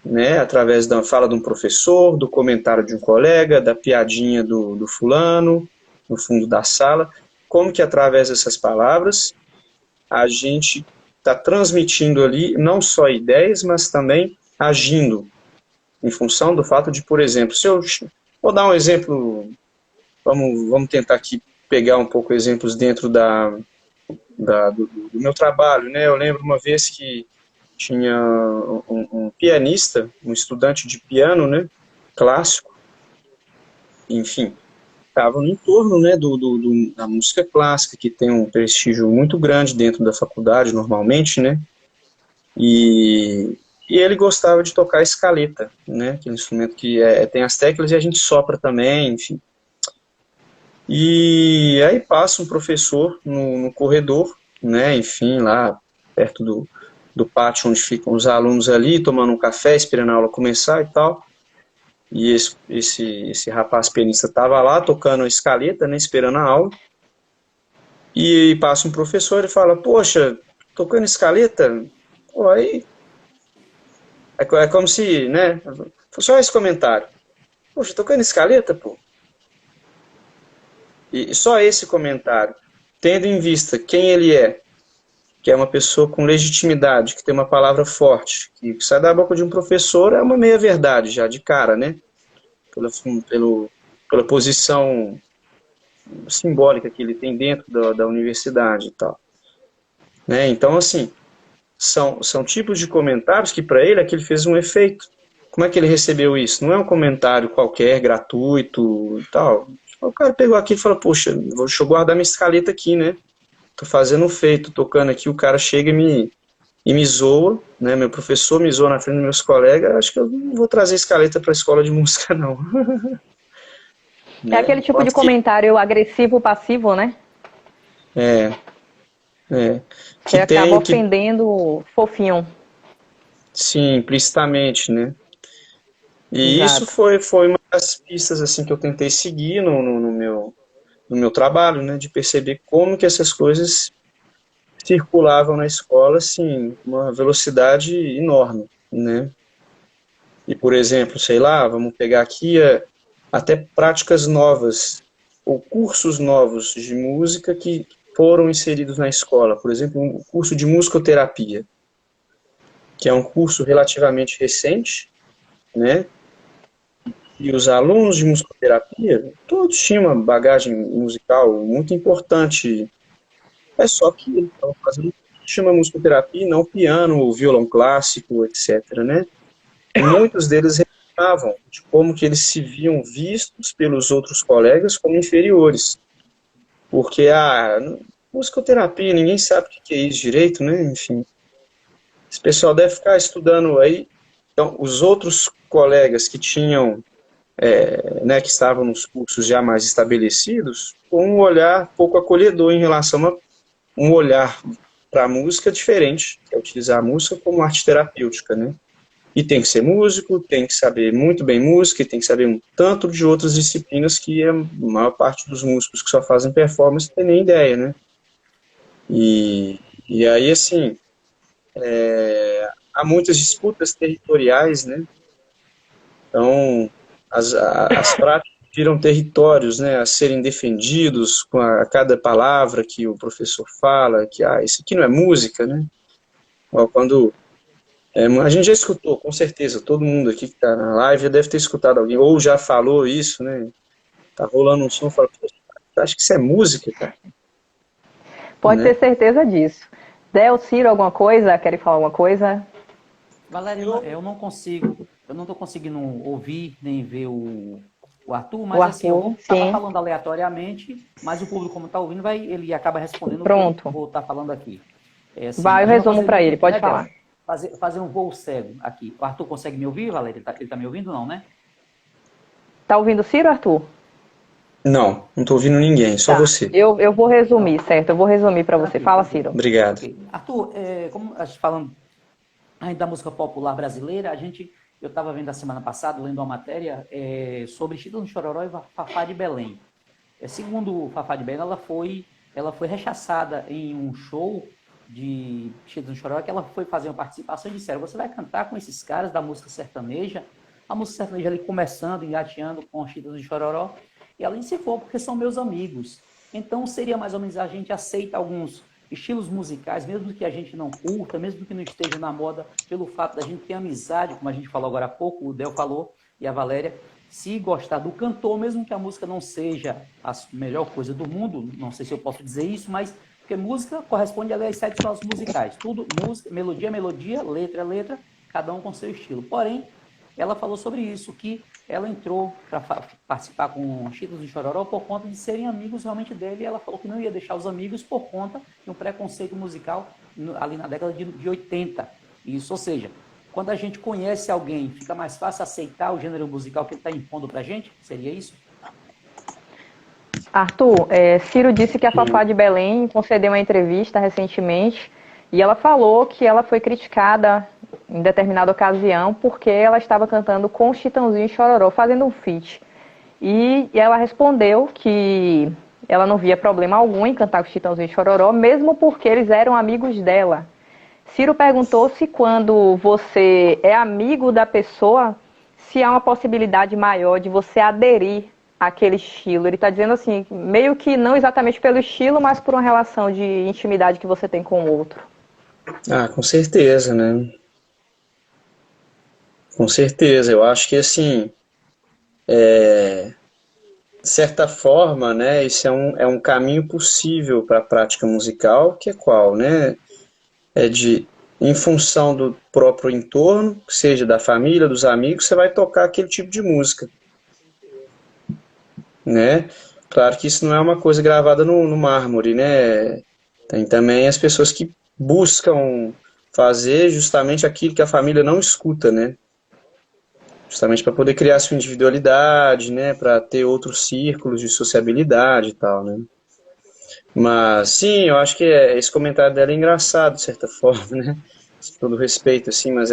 né, através da fala de um professor, do comentário de um colega, da piadinha do fulano, no fundo da sala, como que através dessas palavras a gente está transmitindo ali não só ideias, mas também agindo em função do fato de, por exemplo, vou dar um exemplo, vamos tentar aqui pegar um pouco exemplos dentro do meu trabalho, né? Eu lembro uma vez que tinha um pianista, um estudante de piano, né? Clássico, enfim, estava no entorno, né, da música clássica, que tem um prestígio muito grande dentro da faculdade, normalmente, né? E, e ele gostava de tocar escaleta, né? Aquele instrumento que tem as teclas e a gente sopra também, enfim. E aí passa um professor no corredor, né? Enfim, lá perto do pátio onde ficam os alunos ali, tomando um café, esperando a aula começar e tal. E esse rapaz pianista estava lá tocando a escaleta, né? Esperando a aula. E passa um professor e fala: poxa, tocando escaleta? Pô, aí é como se, né? Só esse comentário. Poxa, tocando escaleta, pô. E só esse comentário, tendo em vista quem ele é, que é uma pessoa com legitimidade, que tem uma palavra forte, que sai da boca de um professor, é uma meia-verdade já, de cara, né? Pela posição simbólica que ele tem dentro da universidade e tal. Né? Então, assim, são tipos de comentários que para ele aquilo fez um efeito. Como é que ele recebeu isso? Não é um comentário qualquer, gratuito e tal. O cara pegou aqui e falou: poxa, deixa eu guardar minha escaleta aqui, né? Tô fazendo um feito, tô tocando aqui, o cara chega e me zoa, né? Meu professor me zoa na frente dos meus colegas, acho que eu não vou trazer escaleta para a escola de música, não. É Né? aquele tipo de comentário agressivo-passivo, né? É, Que que acaba tem, que ofendendo o fofinho. sim, implicitamente, né? E isso Exato. foi uma das pistas assim que eu tentei seguir no meu trabalho, né? De perceber como que essas coisas circulavam na escola, assim, com uma velocidade enorme, né? E, por exemplo, sei lá, vamos pegar aqui até práticas novas ou cursos novos de música que foram inseridos na escola. Por exemplo, um curso de musicoterapia, que é um curso relativamente recente, né? E os alunos de musicoterapia, todos tinham uma bagagem musical muito importante. É só que eles estavam fazendo o que chama musicoterapia, e não piano, ou violão clássico, etc., né? E muitos deles reclamavam de como que eles se viam vistos pelos outros colegas como inferiores. Porque musicoterapia, ninguém sabe o que é isso direito, né? Enfim, esse pessoal deve ficar estudando aí. Então, os outros colegas que tinham, né, que estavam nos cursos já mais estabelecidos, com um olhar pouco acolhedor em relação a um olhar para a música diferente, que é utilizar a música como arte terapêutica, né? E tem que ser músico, tem que saber muito bem música, e tem que saber um tanto de outras disciplinas que a maior parte dos músicos que só fazem performance não tem nem ideia, né? E aí, assim, há muitas disputas territoriais, né? Então, as práticas viram territórios, né, a serem defendidos com a cada palavra que o professor fala, que, isso aqui não é música, né? Ó, quando a gente já escutou, com certeza, todo mundo aqui que está na live já deve ter escutado alguém, ou já falou isso, né? Tá rolando um som, fala: acho que isso é música, cara, Pode ter né? certeza disso. Del, Ciro, alguma coisa? Querem falar alguma coisa? Valéria, eu não consigo, eu não estou conseguindo ouvir nem ver o Arthur, O mas assim, eu vou Arthur, estar sim. falando aleatoriamente, mas o público, como está ouvindo, ele acaba respondendo o que eu Pronto. vou estar falando aqui. Assim, Vai a o gente vai resumo fazer para ele, diferente, pode né, Del? falar. Fazer um voo cego aqui. O Arthur consegue me ouvir, Valéria? Ele tá me ouvindo, não, né? Tá ouvindo o Ciro, Arthur? Não tô ouvindo ninguém, só Tá. você. Eu vou resumir, Pronto. certo? Eu vou resumir para você. Tranquilo, Fala, tranquilo. Ciro. Obrigado. Ok. Arthur, como a gente falando ainda da música popular brasileira, eu estava vendo a semana passada, lendo uma matéria sobre Chitão de Chororó e Fafá de Belém. Segundo o Fafá de Belém, ela foi rechaçada em um show de Chitão de Chororó, que ela foi fazer uma participação e disseram: você vai cantar com esses caras da música sertaneja? A música sertaneja ali começando, engateando com Chitão de Chororó, e ela disse: for, porque são meus amigos. Então seria mais ou menos a gente aceita alguns estilos musicais, mesmo que a gente não curta, mesmo que não esteja na moda, pelo fato da gente ter amizade, como a gente falou agora há pouco, o Del falou e a Valéria, se gostar do cantor, mesmo que a música não seja a melhor coisa do mundo, não sei se eu posso dizer isso, mas porque música corresponde às 7 notas musicais. Tudo, música, melodia é melodia, letra é letra, cada um com seu estilo. Porém, ela falou sobre isso, que ela entrou para participar com Chitãozinho e Chororó por conta de serem amigos realmente dele, e ela falou que não ia deixar os amigos por conta de um preconceito musical ali na década de 80. Isso, ou seja, quando a gente conhece alguém, fica mais fácil aceitar o gênero musical que ele está impondo para a gente? Seria isso? Arthur, Ciro disse que a Fafá de Belém concedeu uma entrevista recentemente e ela falou que ela foi criticada em determinada ocasião porque ela estava cantando com Chitãozinho e Chororó, fazendo um feat. E ela respondeu que ela não via problema algum em cantar com Chitãozinho e Chororó, mesmo porque eles eram amigos dela. Ciro perguntou se quando você é amigo da pessoa, se há uma possibilidade maior de você aderir àquele estilo. Ele está dizendo assim, meio que não exatamente pelo estilo, mas por uma relação de intimidade que você tem com o outro. Ah, com certeza, né? Com certeza. Eu acho que, assim, de certa forma, né, isso é um caminho possível para a prática musical, que é qual, né? Em função do próprio entorno, seja da família, dos amigos, você vai tocar aquele tipo de música, né? Claro que isso não é uma coisa gravada no mármore, né? Tem também as pessoas que buscam fazer justamente aquilo que a família não escuta, né? Justamente para poder criar sua individualidade, né? Para ter outros círculos de sociabilidade e tal, né? Mas, sim, eu acho que esse comentário dela é engraçado, de certa forma, né? Com todo respeito, assim, mas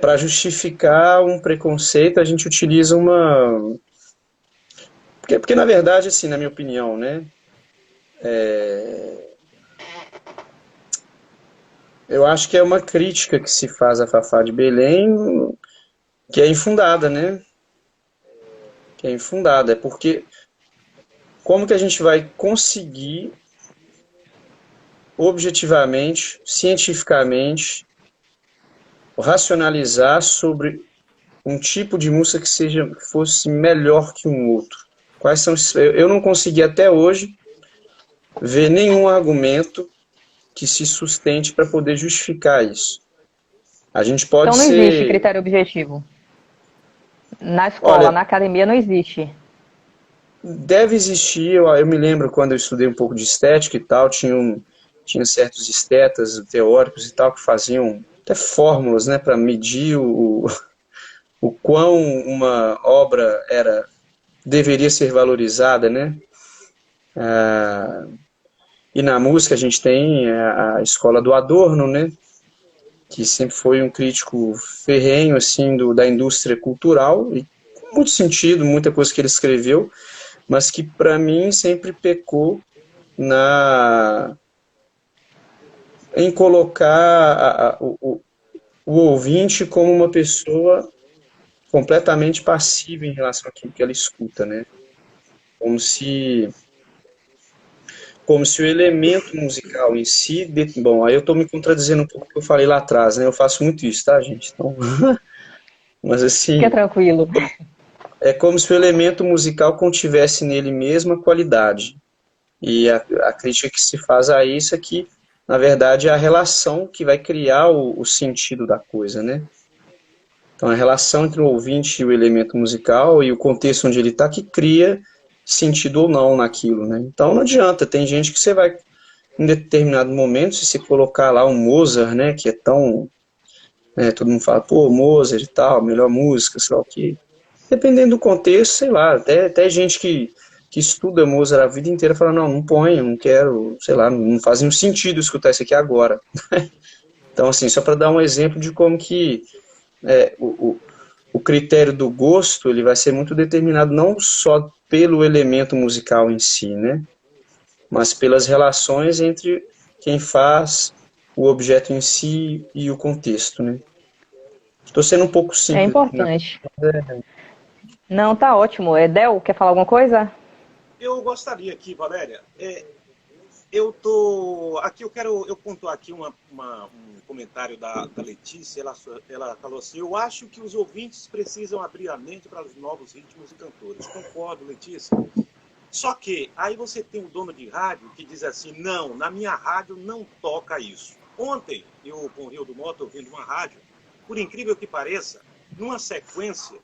para justificar um preconceito, a gente utiliza uma... Porque, na verdade, assim, na minha opinião, né? Eu acho que é uma crítica que se faz à Fafá de Belém que é infundada, né? Que é infundada. É porque como que a gente vai conseguir objetivamente, cientificamente, racionalizar sobre um tipo de música que fosse melhor que um outro? Quais são esses... Eu não consegui até hoje ver nenhum argumento que se sustente para poder justificar isso. A gente pode Então não existe ser... critério objetivo. Na escola, Olha, na academia, não existe. deve existir, eu me lembro quando eu estudei um pouco de estética e tal, tinha certos estetas teóricos e tal que faziam até fórmulas, né, para medir o quão uma obra deveria ser valorizada, né? E na música a gente tem a escola do Adorno, né, que sempre foi um crítico ferrenho assim da indústria cultural e com muito sentido, muita coisa que ele escreveu, mas que para mim sempre pecou em colocar o ouvinte como uma pessoa completamente passiva em relação àquilo que ela escuta, né? Como se, como se o elemento musical em si... Bom, aí eu estou me contradizendo um pouco o que eu falei lá atrás, né? Eu faço muito isso, tá, gente? Então, mas Fica assim, tranquilo. é como se o elemento musical contivesse nele mesmo a qualidade. E a crítica que se faz a isso é que, na verdade, é a relação que vai criar o sentido da coisa, né? Então, a relação entre o ouvinte e o elemento musical e o contexto onde ele está que cria sentido ou não naquilo, né? Então, não adianta. Tem gente que você vai, em determinado momento, se você colocar lá um Mozart, né, que é tão... Né, todo mundo fala, pô, Mozart e tal, melhor música, sei lá o quê. Dependendo do contexto, sei lá, até gente que estuda Mozart a vida inteira fala, não põe, não quero, sei lá, não faz nenhum sentido escutar isso aqui agora. Então, assim, só para dar um exemplo de como que o critério do gosto, ele vai ser muito determinado não só pelo elemento musical em si, né, mas pelas relações entre quem faz o objeto em si e o contexto, né. Estou sendo um pouco É simples, né? importante. Não, tá ótimo. Del, quer falar alguma coisa? Eu gostaria aqui, Valéria, Eu tô aqui, eu pontuar aqui um comentário da Letícia. Ela falou assim: eu acho que os ouvintes precisam abrir a mente para os novos ritmos e cantores. Concordo, Letícia. Só que aí você tem um dono de rádio que diz assim: não, na minha rádio não toca isso. Ontem eu com o Rio do Moto ouvindo uma rádio, por incrível que pareça, numa sequência,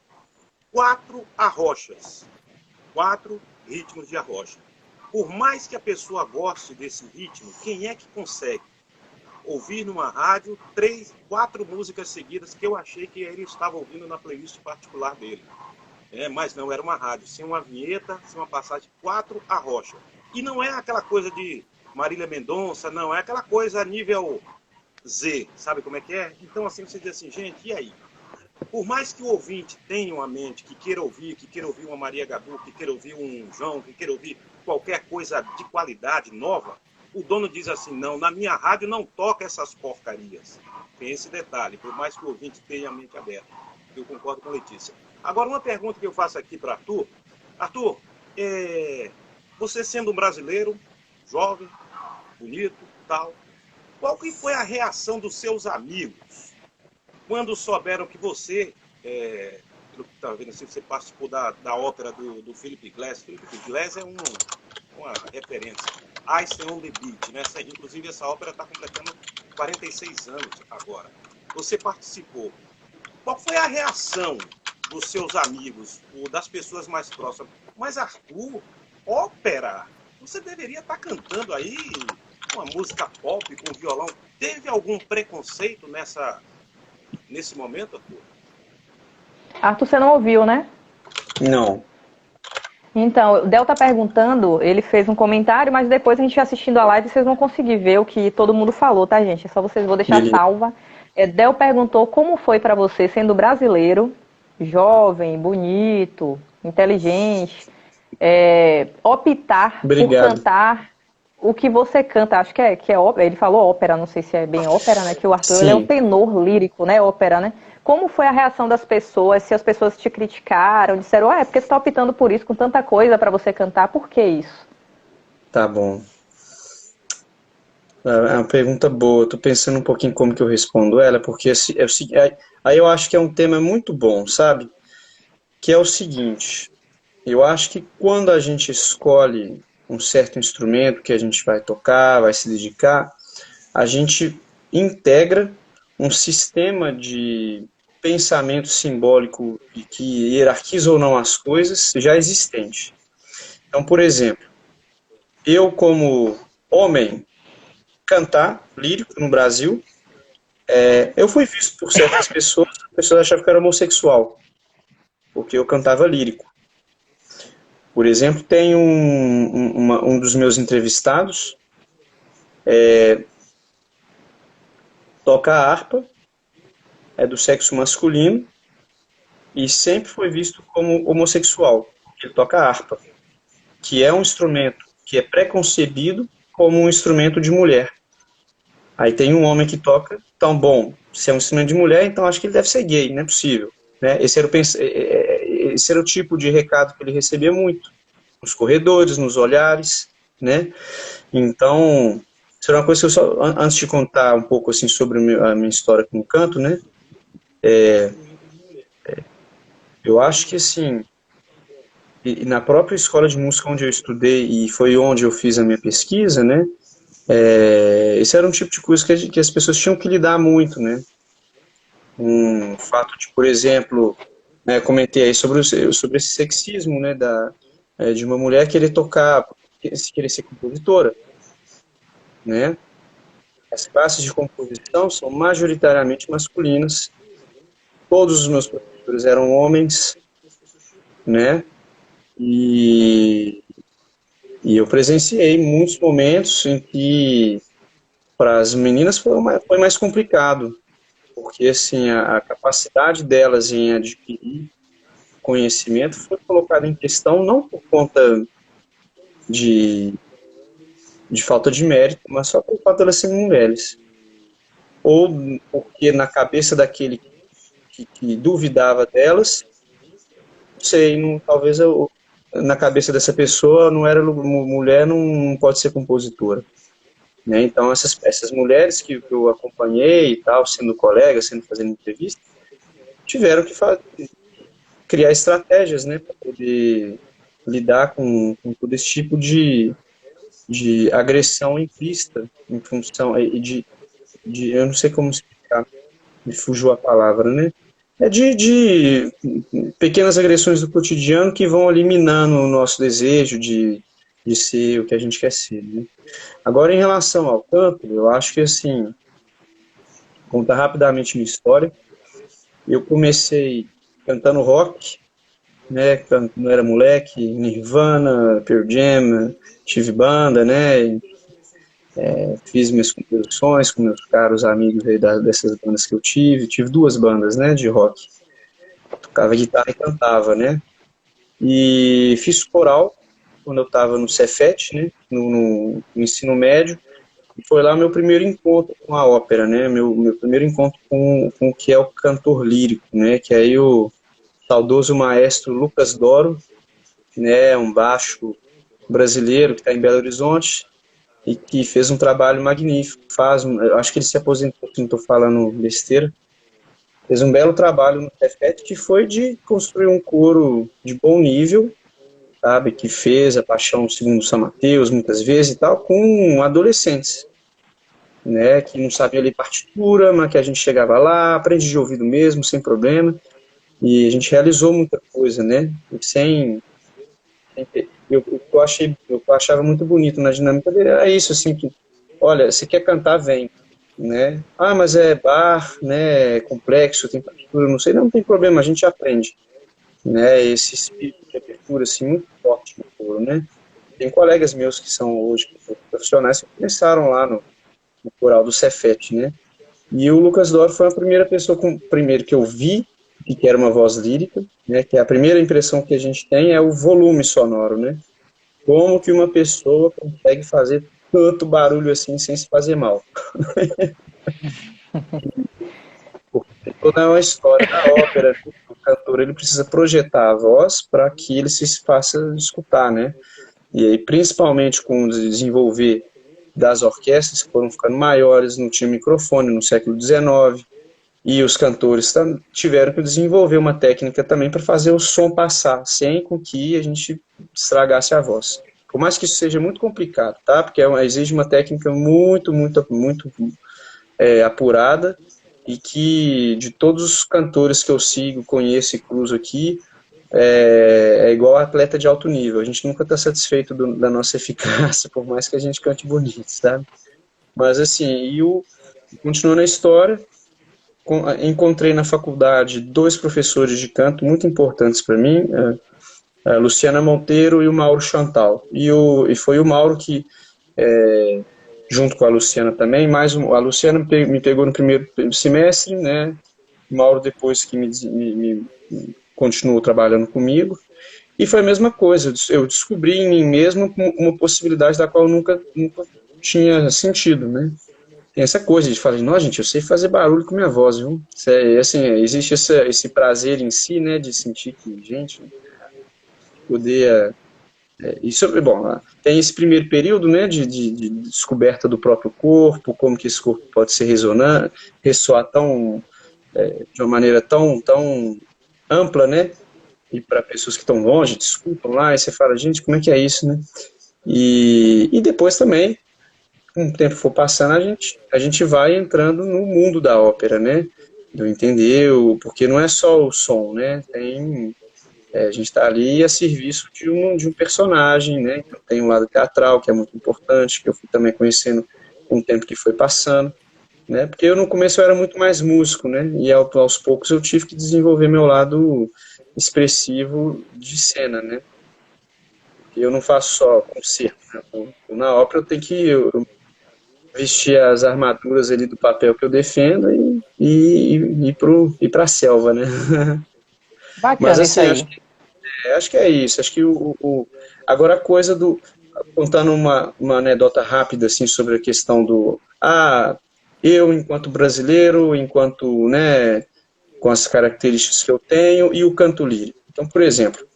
4 arrochas, 4 ritmos de arrocha. Por mais que a pessoa goste desse ritmo, quem é que consegue ouvir numa rádio 3, 4 músicas seguidas que eu achei que ele estava ouvindo na playlist particular dele? Mas não era uma rádio, sem uma vinheta, sem uma passagem, 4 arrocha. E não é aquela coisa de Marília Mendonça, não, é aquela coisa a nível Z, sabe como é que é? Então assim, você diz assim, gente, e aí? Por mais que o ouvinte tenha uma mente que queira ouvir uma Maria Gadu, que queira ouvir um João, que queira ouvir qualquer coisa de qualidade nova, o dono diz assim, não, na minha rádio não toca essas porcarias. Tem esse detalhe, por mais que o ouvinte tenha a mente aberta. Eu concordo com a Letícia. Agora, uma pergunta que eu faço aqui para Arthur. Arthur, você sendo um brasileiro, jovem, bonito, tal, qual que foi a reação dos seus amigos quando souberam que você, pelo que estava vendo assim, você participou da ópera do Philip Glass? Philip Glass é uma referência. Einstein on the Beat, né? Inclusive essa ópera está completando 46 anos agora. Você participou. Qual foi a reação dos seus amigos, ou das pessoas mais próximas? Mas Arthur, ópera, você deveria estar cantando aí uma música pop com violão. Teve algum preconceito nesse momento, Arthur? Arthur, você não ouviu, né? Não. Então, o Del tá perguntando, ele fez um comentário, mas depois a gente assistindo a live, vocês vão conseguir ver o que todo mundo falou, tá, gente? É só vocês, vou deixar salva. Del perguntou como foi para você, sendo brasileiro, jovem, bonito, inteligente, optar por cantar o que você canta. Acho que é ópera, ele falou ópera, não sei se é bem ópera, né? Que o Arthur ele é um tenor lírico, né? Ópera, né? Como foi a reação das pessoas? Se as pessoas te criticaram, disseram, é porque você está optando por isso, com tanta coisa para você cantar, por que isso? Tá bom. É uma pergunta boa, tô pensando um pouquinho como que eu respondo ela, porque aí eu acho que é um tema muito bom, sabe? Que é o seguinte, eu acho que quando a gente escolhe um certo instrumento que a gente vai tocar, vai se dedicar, a gente integra um sistema de pensamento simbólico e que hierarquiza ou não as coisas já existente. Então, por exemplo, eu como homem cantar lírico no Brasil, eu fui visto por certas pessoas, as pessoas achavam que eu era homossexual, porque eu cantava lírico. Por exemplo, tem um dos meus entrevistados, toca harpa, é do sexo masculino, e sempre foi visto como homossexual, porque ele toca harpa, que é um instrumento que é preconcebido como um instrumento de mulher. Aí tem um homem que toca, então, bom, se é um instrumento de mulher, então acho que ele deve ser gay, não é possível. Né? Esse era o tipo de recado que ele recebia muito, nos corredores, nos olhares, né? Então, isso era uma coisa que antes de contar um pouco assim sobre a minha história com o canto, né? Eu acho que assim, e na própria escola de música onde eu estudei e foi onde eu fiz a minha pesquisa, né? Esse era um tipo de coisa que as pessoas tinham que lidar muito, né? Um fato de, por exemplo, comentei aí sobre esse sexismo, né? De uma mulher querer tocar, querer ser compositora, né? As classes de composição são majoritariamente masculinas. Todos os meus professores eram homens, né? E eu presenciei muitos momentos em que para as meninas foi mais complicado, porque assim a capacidade delas em adquirir conhecimento foi colocada em questão não por conta de falta de mérito, mas só por fato de elas serem mulheres. Ou porque na cabeça daquele que duvidava delas, não sei, talvez na cabeça dessa pessoa não era mulher, não pode ser compositora. Né? Então, essas mulheres que eu acompanhei e tal, sendo colega, fazendo entrevista, tiveram que criar estratégias, né, para poder lidar com todo esse tipo de agressão implícita, em função eu não sei como explicar, me fugiu a palavra, né? É de pequenas agressões do cotidiano que vão eliminando o nosso desejo de ser o que a gente quer ser, né? Agora, em relação ao canto, eu acho que, assim, contar rapidamente minha história, eu comecei cantando rock, né, quando eu era moleque, Nirvana, Pearl Jam, tive banda, né, fiz minhas composições com meus caros amigos aí dessas bandas que eu tive 2 bandas, né, de rock, tocava guitarra e cantava, né, e fiz coral quando eu estava no Cefet, né, no ensino médio, e foi lá meu primeiro encontro com a ópera, né, meu primeiro encontro com o que é o cantor lírico, né, que aí o saudoso maestro Lucas Doro, né, um baixo brasileiro que está em Belo Horizonte e que fez um trabalho magnífico. Eu acho que ele se aposentou, se não estou falando besteira. Fez um belo trabalho no Cefet, que foi de construir um coro de bom nível, sabe, que fez a Paixão segundo São Mateus muitas vezes e tal, com adolescentes, né, que não sabiam ler partitura, mas que a gente chegava lá, aprendi de ouvido mesmo, sem problema, e a gente realizou muita coisa, né, eu achava muito bonito na dinâmica dele, era isso, assim, que, olha, você quer cantar, vem, né, mas é bar, né, é complexo, tem partitura, não sei, não tem problema, a gente aprende, né, esse espírito de abertura, assim, muito forte no coro, né. Tem colegas meus que são hoje profissionais que começaram lá no coral do Cefet, né, e o Lucas Doro foi a primeira pessoa, primeiro que eu vi, que era uma voz lírica, né, que a primeira impressão que a gente tem é o volume sonoro, né, como que uma pessoa consegue fazer tanto barulho assim sem se fazer mal. Porque toda uma história da ópera, o cantor ele precisa projetar a voz para que ele se faça escutar, né? E aí, principalmente com o desenvolver das orquestras, que foram ficando maiores, não tinha microfone no século XIX, e os cantores tiveram que desenvolver uma técnica também para fazer o som passar, sem com que a gente estragasse a voz. Por mais que isso seja muito complicado, tá? Porque exige uma técnica muito, muito, muito apurada, e que de todos os cantores que eu sigo, conheço e cruzo aqui, é igual atleta de alto nível. A gente nunca está satisfeito da nossa eficácia, por mais que a gente cante bonito, sabe? Mas assim, continuando a história, encontrei na faculdade 2 professores de canto muito importantes para mim, a Luciana Monteiro e o Mauro Chantal. E foi o Mauro que, junto com a Luciana também, a Luciana me pegou no primeiro semestre, né? O Mauro depois que me continuou trabalhando comigo. E foi a mesma coisa, eu descobri em mim mesmo uma possibilidade da qual eu nunca tinha sentido, né? Tem essa coisa de falar, não, gente, eu sei fazer barulho com minha voz, viu? Assim, existe esse prazer em si, né, de sentir que, gente, poder... isso, bom, tem esse primeiro período, né, de descoberta do próprio corpo, como que esse corpo pode ser ressoar de uma maneira tão ampla, né, e para pessoas que estão longe, te escutam lá, e você fala, gente, como é que é isso, né? E depois também, com o tempo for passando, a gente vai entrando no mundo da ópera, né? Do entender, porque não é só o som, né? A gente está ali a serviço de um personagem, né? Então, tem um lado teatral, que é muito importante, que eu fui também conhecendo com o tempo que foi passando, né? Porque no começo eu era muito mais músico, né? E aos poucos eu tive que desenvolver meu lado expressivo de cena, né? Porque eu não faço só concerto, né? Na ópera eu tenho que vestir as armaduras ali do papel que eu defendo e ir para a selva, né? Mas Bacana isso assim, aí. acho que é isso. Acho que agora a coisa contando uma anedota rápida assim sobre a questão eu enquanto brasileiro, enquanto, né, com as características que eu tenho e o canto lírico. Então, por exemplo,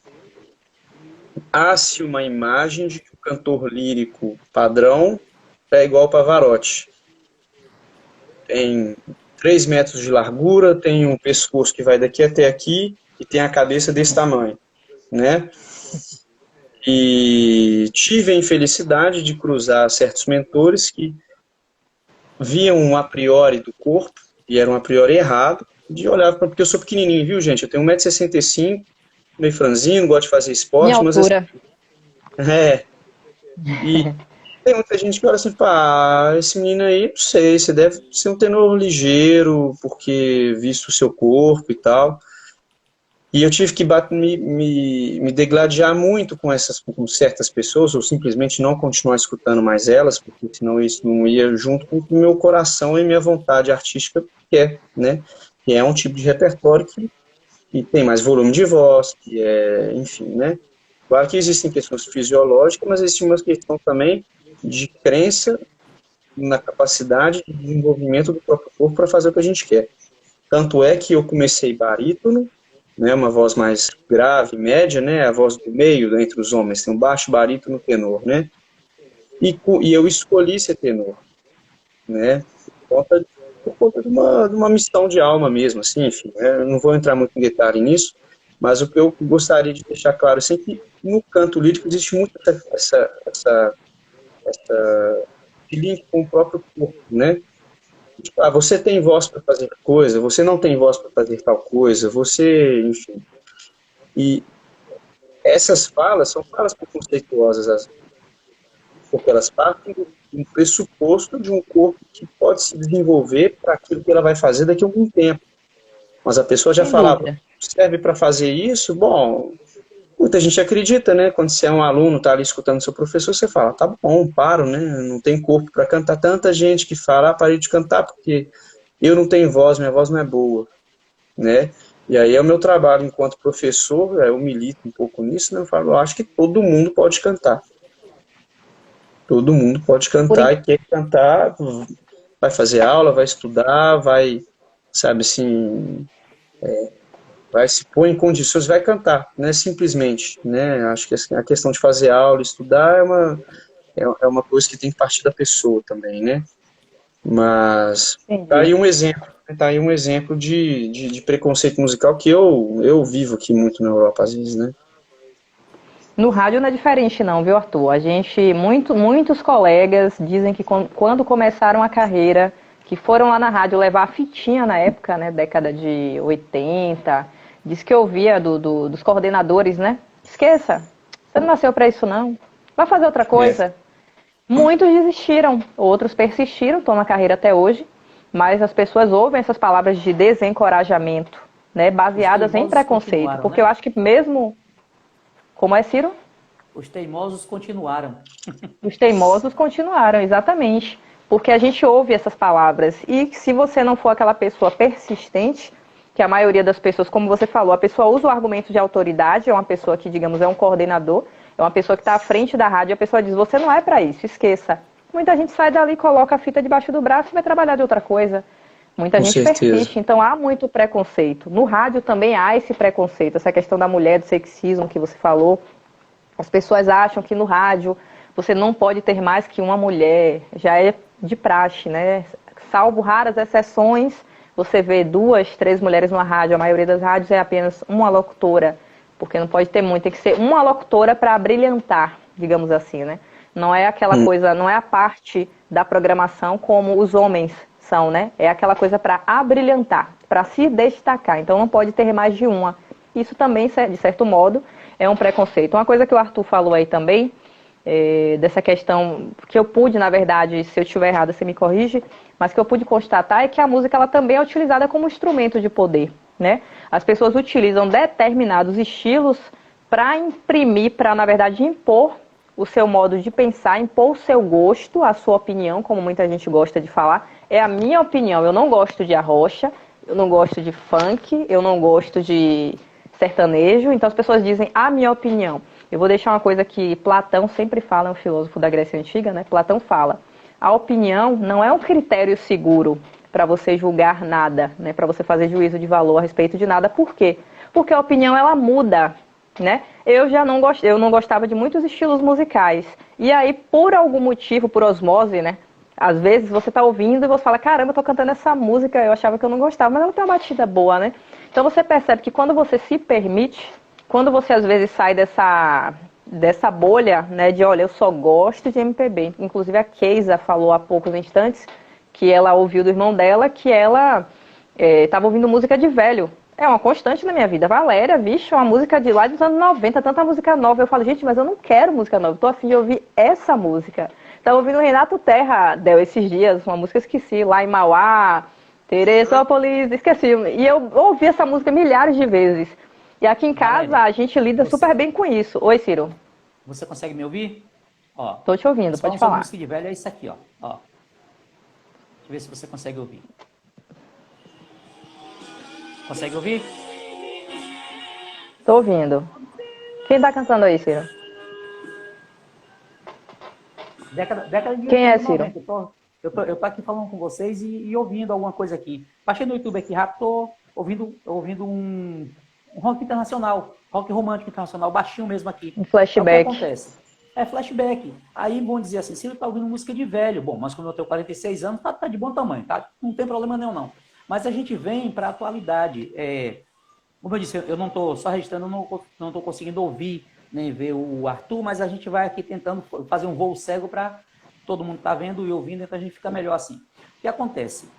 há-se uma imagem de que o cantor lírico padrão é igual ao Pavarotti. Tem 3 metros de largura, tem um pescoço que vai daqui até aqui e tem a cabeça desse tamanho, né? E tive a infelicidade de cruzar certos mentores que viam um a priori do corpo, e era um a priori errado, de olhar, porque eu sou pequenininho, viu, gente? Eu tenho 1,65 m, meio franzino, gosto de fazer Minha esporte, mas... altura. E tem muita gente que olha assim, pá, esse menino aí, não sei, você deve ser um tenor ligeiro, porque visto o seu corpo e tal. E eu tive que me degladiar muito com certas pessoas, ou simplesmente não continuar escutando mais elas, porque senão isso não ia junto com o meu coração e minha vontade artística quer, né? Que é um tipo de repertório que tem mais volume de voz, que é, enfim, né? Claro que existem questões fisiológicas, mas existe uma questão também de crença na capacidade de desenvolvimento do próprio corpo para fazer o que a gente quer. Tanto é que eu comecei barítono, né, uma voz mais grave, média, né, a voz do meio entre os homens, tem um baixo, barítono, tenor, né, e eu escolhi ser tenor, né, por conta de uma missão de alma mesmo, assim, enfim, né, eu não vou entrar muito em detalhe nisso, mas o que eu gostaria de deixar claro, assim, que no canto lírico existe muito esse link com o próprio corpo, né, tipo, você tem voz para fazer coisa, você não tem voz para fazer tal coisa, você, enfim. E essas falas são falas preconceituosas, porque elas partem do pressuposto de um corpo que pode se desenvolver para aquilo que ela vai fazer daqui a algum tempo. Mas a pessoa já Sem falava, dúvida. serve para fazer isso? Bom, muita gente acredita, né? Quando você é um aluno, tá ali escutando seu professor, você fala, tá bom, paro, né? Não tem corpo para cantar. Tanta gente que fala, parei de cantar porque eu não tenho voz, minha voz não é boa, né? E aí é o meu trabalho enquanto professor, eu milito um pouco nisso, né? Eu falo, eu acho que todo mundo pode cantar. Todo mundo pode Por, cantar e quer cantar, vai fazer aula, vai estudar, vai, sabe assim, vai se pôr em condições, vai cantar, né? Simplesmente, né? Acho que a questão de fazer aula, estudar é uma coisa que tem que partir da pessoa também, né? Mas tá entendi. aí um exemplo, né? Tá aí um exemplo de preconceito musical que eu vivo aqui muito na Europa às vezes, né? No rádio não é diferente não, viu, Arthur? Muitos colegas dizem que quando começaram a carreira, que foram lá na rádio levar a fitinha na época, né, década de 80, diz que ouvia dos coordenadores, né? Esqueça, você não nasceu para isso não, vai fazer outra É, coisa. Muitos desistiram, outros persistiram, estão na carreira até hoje, mas as pessoas ouvem essas palavras de desencorajamento, né, Os baseadas em teimosos preconceito, continuaram, porque eu né? acho que mesmo, como é, Ciro? Os teimosos continuaram. Os teimosos continuaram, exatamente. Porque a gente ouve essas palavras. E se você não for aquela pessoa persistente, que a maioria das pessoas, como você falou, a pessoa usa o argumento de autoridade, é uma pessoa que, digamos, é um coordenador, é uma pessoa que está à frente da rádio, e a pessoa diz, você não é para isso, esqueça. Muita gente sai dali, coloca a fita debaixo do braço e vai trabalhar de outra coisa. Muita com gente certeza. persiste, então há muito preconceito. No rádio também há esse preconceito, essa questão da mulher, do sexismo que você falou. As pessoas acham que no rádio você não pode ter mais que uma mulher, já é de praxe, né? Salvo raras exceções, você vê 2, 3 mulheres numa rádio, a maioria das rádios é apenas uma locutora, porque não pode ter muito, tem que ser uma locutora para brilhantar, digamos assim, né? Não é aquela coisa, não é a parte da programação como os homens são, né? É aquela coisa para abrilhantar, para se destacar, então não pode ter mais de uma. Isso também, de certo modo, é um preconceito. Uma coisa que o Arthur falou aí também, dessa questão, que eu pude, na verdade, se eu estiver errada, você me corrige, mas que eu pude constatar é que a música ela também é utilizada como instrumento de poder, né? As pessoas utilizam determinados estilos para imprimir, para, na verdade, impor o seu modo de pensar, impor o seu gosto, a sua opinião, como muita gente gosta de falar. É a minha opinião, eu não gosto de arrocha, eu não gosto de funk, eu não gosto de sertanejo, então as pessoas dizem a minha opinião. Eu vou deixar uma coisa que Platão sempre fala, é um filósofo da Grécia Antiga, né? Platão fala, a opinião não é um critério seguro para você julgar nada, né? Para você fazer juízo de valor a respeito de nada. Por quê? Porque a opinião ela muda né? Eu não gostava de muitos estilos musicais. E aí, por algum motivo, por osmose, né? Às vezes você tá ouvindo e você fala, caramba, eu tô cantando essa música, eu achava que eu não gostava, mas ela tem uma batida boa, né? Então você percebe que quando você se permite, quando você às vezes sai dessa bolha, né, de olha, eu só gosto de MPB. Inclusive a Keisa falou há poucos instantes que ela ouviu do irmão dela que ela estava ouvindo música de velho. É uma constante na minha vida. Valéria, vixe, uma música de lá dos anos 90, tanta música nova. Eu falo, gente, mas eu não quero música nova, eu tô afim de ouvir essa música. Tava ouvindo o Renato Terra, Del, esses dias, uma música que eu esqueci, lá em Mauá, Teresópolis, esqueci. E eu ouvi essa música milhares de vezes. E aqui em casa Valéria, a gente lida super bem com isso. Oi, Ciro. Você consegue me ouvir? Ó, Tô te ouvindo, pode falar. Música de velho é isso aqui, ó. Deixa eu ver se você consegue ouvir. Consegue ouvir? Tô ouvindo. Quem tá cantando aí, Ciro? Década de Quem é, 80, Ciro? 90. Eu tô aqui falando com vocês e ouvindo alguma coisa aqui. Baixei no YouTube aqui rápido, tô ouvindo um rock internacional, rock romântico internacional, baixinho mesmo aqui. Um flashback. É o que acontece. É flashback. Aí vão dizer assim, Ciro tá ouvindo música de velho. Bom, mas como eu tenho 46 anos, tá de bom tamanho, tá? Não tem problema nenhum, não. Mas a gente vem para a atualidade. Como eu disse, eu não estou só registrando, não estou conseguindo ouvir nem ver o Arthur, mas a gente vai aqui tentando fazer um voo cego para todo mundo estar vendo e ouvindo, então a gente fica melhor assim. O que acontece?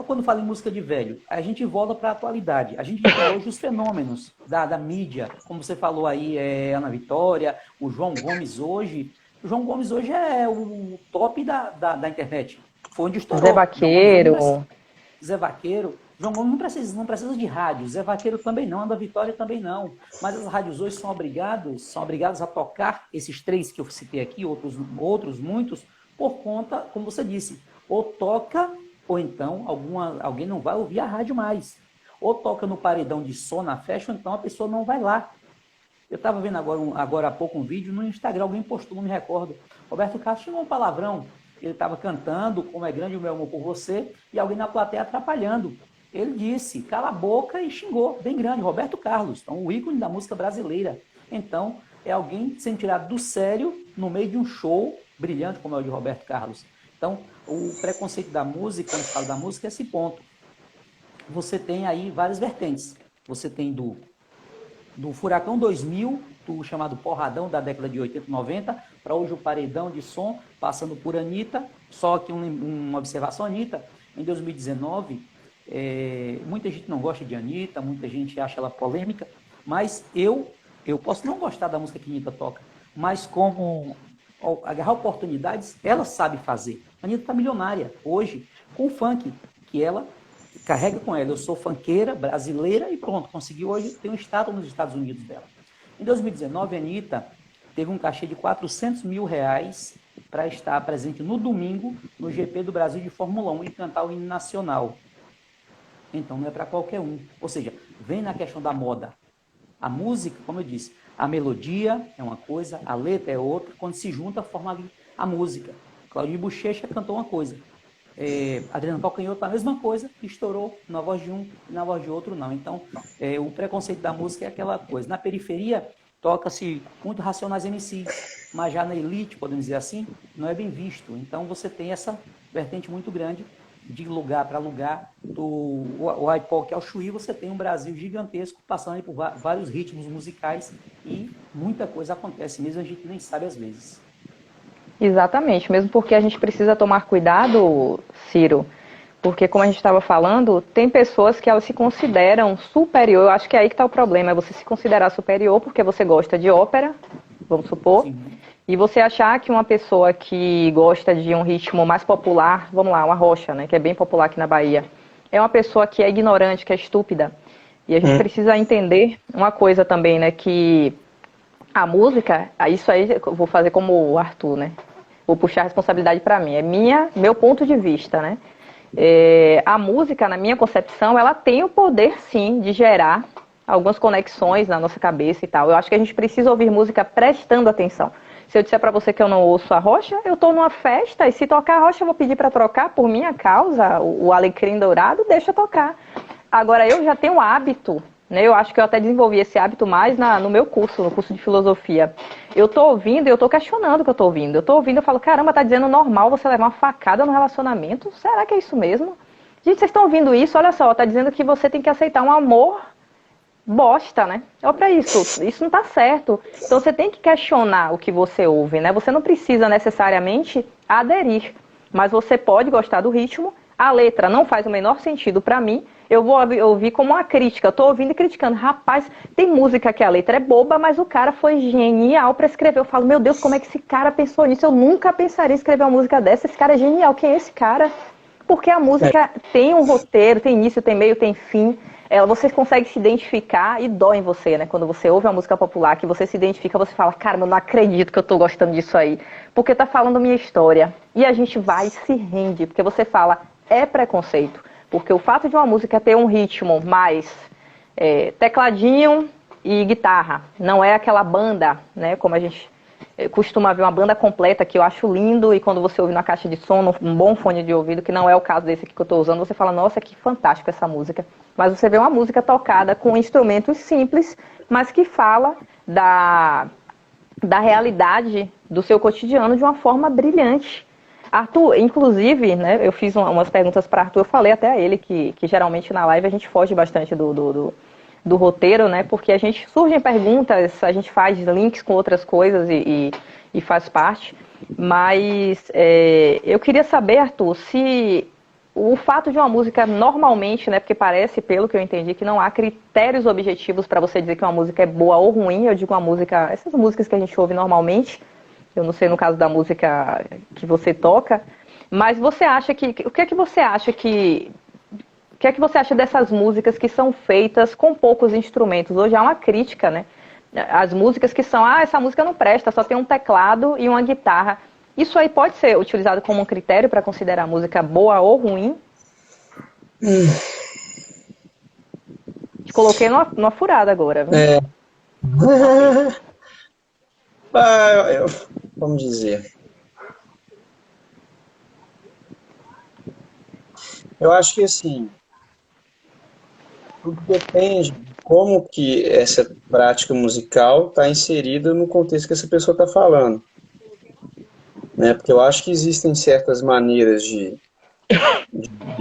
Quando fala em música de velho, a gente volta para a atualidade. A gente vê hoje os fenômenos da mídia, como você falou aí, Ana Vitória, o João Gomes hoje. O João Gomes hoje é o top da internet. Foi onde estourou. Zé Vaqueiro. Zé Vaqueiro. João Gomes não precisa de rádio. Zé Vaqueiro também não, Ana Vitória também não. Mas as rádios hoje são obrigadas a tocar esses três que eu citei aqui, outros muitos, por conta, como você disse, ou toca, ou então alguém não vai ouvir a rádio mais. Ou toca no paredão de som na festa, ou então a pessoa não vai lá. Eu estava vendo agora há pouco um vídeo no Instagram, alguém postou, não me recordo. Roberto Carlos chamou um palavrão. Ele estava cantando Como é Grande o Meu Amor por Você, e alguém na plateia atrapalhando. Ele disse, cala a boca, e xingou, bem grande, Roberto Carlos, então, o ícone da música brasileira. Então, é alguém sendo tirado do sério no meio de um show brilhante, como é o de Roberto Carlos. Então, o preconceito da música, quando se fala da música, é esse ponto. Você tem aí várias vertentes. Você tem do Furacão 2000, do chamado Porradão da década de 80 e 90, para hoje o Paredão de Som, passando por Anitta. Só que uma observação, Anitta, em 2019, muita gente não gosta de Anitta, muita gente acha ela polêmica, mas eu posso não gostar da música que a Anitta toca, mas como agarrar oportunidades, ela sabe fazer. A Anitta está milionária hoje com o funk, que ela carrega com ela. Eu sou funkeira brasileira e pronto, conseguiu hoje ter um estátua nos Estados Unidos dela. Em 2019, a Anitta teve um cachê de R$400 mil para estar presente no domingo no GP do Brasil de Fórmula 1 e cantar o hino nacional. Então não é para qualquer um. Ou seja, vem na questão da moda. A música, como eu disse, a melodia é uma coisa, a letra é outra. Quando se junta, forma ali a música. Claudinho Buchecha cantou uma coisa. Adriano Calcanhoto a mesma coisa, estourou na voz de um e na voz de outro não. Então, o preconceito da música é aquela coisa. Na periferia, toca-se muito Racionais MCs, mas já na elite, podemos dizer assim, não é bem visto. Então, você tem essa vertente muito grande de lugar para lugar, do Aipoque ao Chuí, você tem um Brasil gigantesco, passando por vários ritmos musicais e muita coisa acontece, mesmo a gente nem sabe às vezes. Exatamente, mesmo porque a gente precisa tomar cuidado, Ciro, porque como a gente estava falando, tem pessoas que elas se consideram superior, eu acho que é aí que está o problema, é você se considerar superior porque você gosta de ópera, vamos supor, sim, e você achar que uma pessoa que gosta de um ritmo mais popular, vamos lá, uma rocha, né, que é bem popular aqui na Bahia, é uma pessoa que é ignorante, que é estúpida, e a gente precisa entender uma coisa também, né, que a música, isso aí eu vou fazer como o Arthur, né? Vou puxar a responsabilidade para mim. É meu ponto de vista, né? A música, na minha concepção, ela tem o poder, sim, de gerar algumas conexões na nossa cabeça e tal. Eu acho que a gente precisa ouvir música prestando atenção. Se eu disser para você que eu não ouço a rocha, eu estou numa festa e se tocar a rocha eu vou pedir para trocar por minha causa, o alecrim dourado, deixa eu tocar. Agora, eu já tenho o hábito, né? Eu acho que eu até desenvolvi esse hábito mais no meu curso, no curso de filosofia. Eu tô ouvindo e eu tô questionando o que eu tô ouvindo. Eu tô ouvindo e falo, caramba, tá dizendo normal você levar uma facada no relacionamento? Será que é isso mesmo? Gente, vocês estão ouvindo isso? Olha só, tá dizendo que você tem que aceitar um amor bosta, né? Olha pra isso não tá certo. Então você tem que questionar o que você ouve, né? Você não precisa necessariamente aderir, mas você pode gostar do ritmo. A letra não faz o menor sentido pra mim, eu vou ouvir como uma crítica. Eu tô ouvindo e criticando. Rapaz, tem música que a letra é boba, mas o cara foi genial pra escrever. Eu falo, meu Deus, como é que esse cara pensou nisso? Eu nunca pensaria em escrever uma música dessa. Esse cara é genial. Quem é esse cara? Porque a música tem um roteiro, tem início, tem meio, tem fim. Você consegue se identificar e dói em você, né? Quando você ouve uma música popular, que você se identifica, você fala, cara, eu não acredito que eu tô gostando disso aí. Porque tá falando minha história. E a gente vai e se rende, porque você fala, é preconceito. Porque o fato de uma música ter um ritmo mais tecladinho e guitarra, não é aquela banda, né? Como a gente costuma ver uma banda completa, que eu acho lindo, e quando você ouve na caixa de som, um bom fone de ouvido, que não é o caso desse aqui que eu estou usando, você fala, nossa, que fantástico essa música. Mas você vê uma música tocada com instrumentos simples, mas que fala da realidade do seu cotidiano de uma forma brilhante. Arthur, inclusive, né, eu fiz umas perguntas para Arthur, eu falei até a ele que geralmente na live a gente foge bastante do roteiro, né? Porque surgem perguntas, a gente faz links com outras coisas e faz parte. Mas eu queria saber, Arthur, se o fato de uma música normalmente, né? Porque parece, pelo que eu entendi, que não há critérios objetivos para você dizer que uma música é boa ou ruim. Eu digo uma música, essas músicas que a gente ouve normalmente, eu não sei no caso da música que você toca, mas você acha o que é que você acha que... O que é que você acha dessas músicas que são feitas com poucos instrumentos? Hoje há uma crítica, né? As músicas que são, essa música não presta, só tem um teclado e uma guitarra. Isso aí pode ser utilizado como um critério para considerar a música boa ou ruim? Te coloquei numa furada agora, viu? Vamos dizer. Eu acho que assim, tudo depende de como que essa prática musical está inserida no contexto que essa pessoa está falando. Né? Porque eu acho que existem certas maneiras de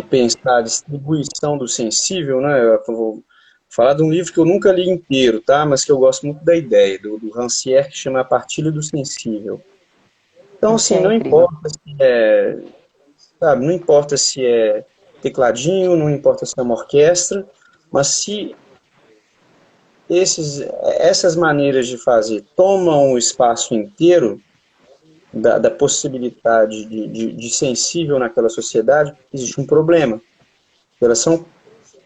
pensar a distribuição do sensível, né? Eu vou falar de um livro que eu nunca li inteiro, tá? Mas que eu gosto muito da ideia, do Rancière, que chama A Partilha do Sensível. Então, assim, não importa não importa se é tecladinho, não importa se é uma orquestra, mas se essas maneiras de fazer tomam o espaço inteiro da possibilidade de sensível naquela sociedade, existe um problema. Elas são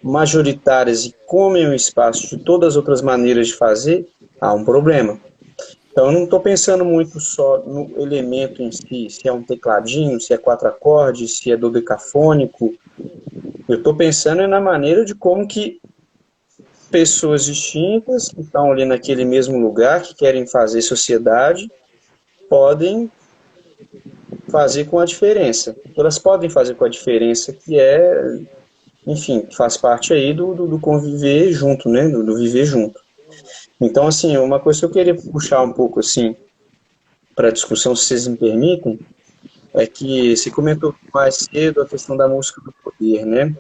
majoritárias e comem o espaço de todas as outras maneiras de fazer, há um problema. Então, eu não estou pensando muito só no elemento em si, se é um tecladinho, se é 4 acordes, se é dodecafônico. Eu estou pensando na maneira de como que pessoas distintas, que estão ali naquele mesmo lugar, que querem fazer sociedade, podem fazer com a diferença. Elas podem fazer com a diferença que enfim, faz parte aí do conviver junto, né? Do viver junto. Então, assim, uma coisa que eu queria puxar um pouco, assim, para a discussão, se vocês me permitem, é que você comentou mais cedo a questão da música do poder, né?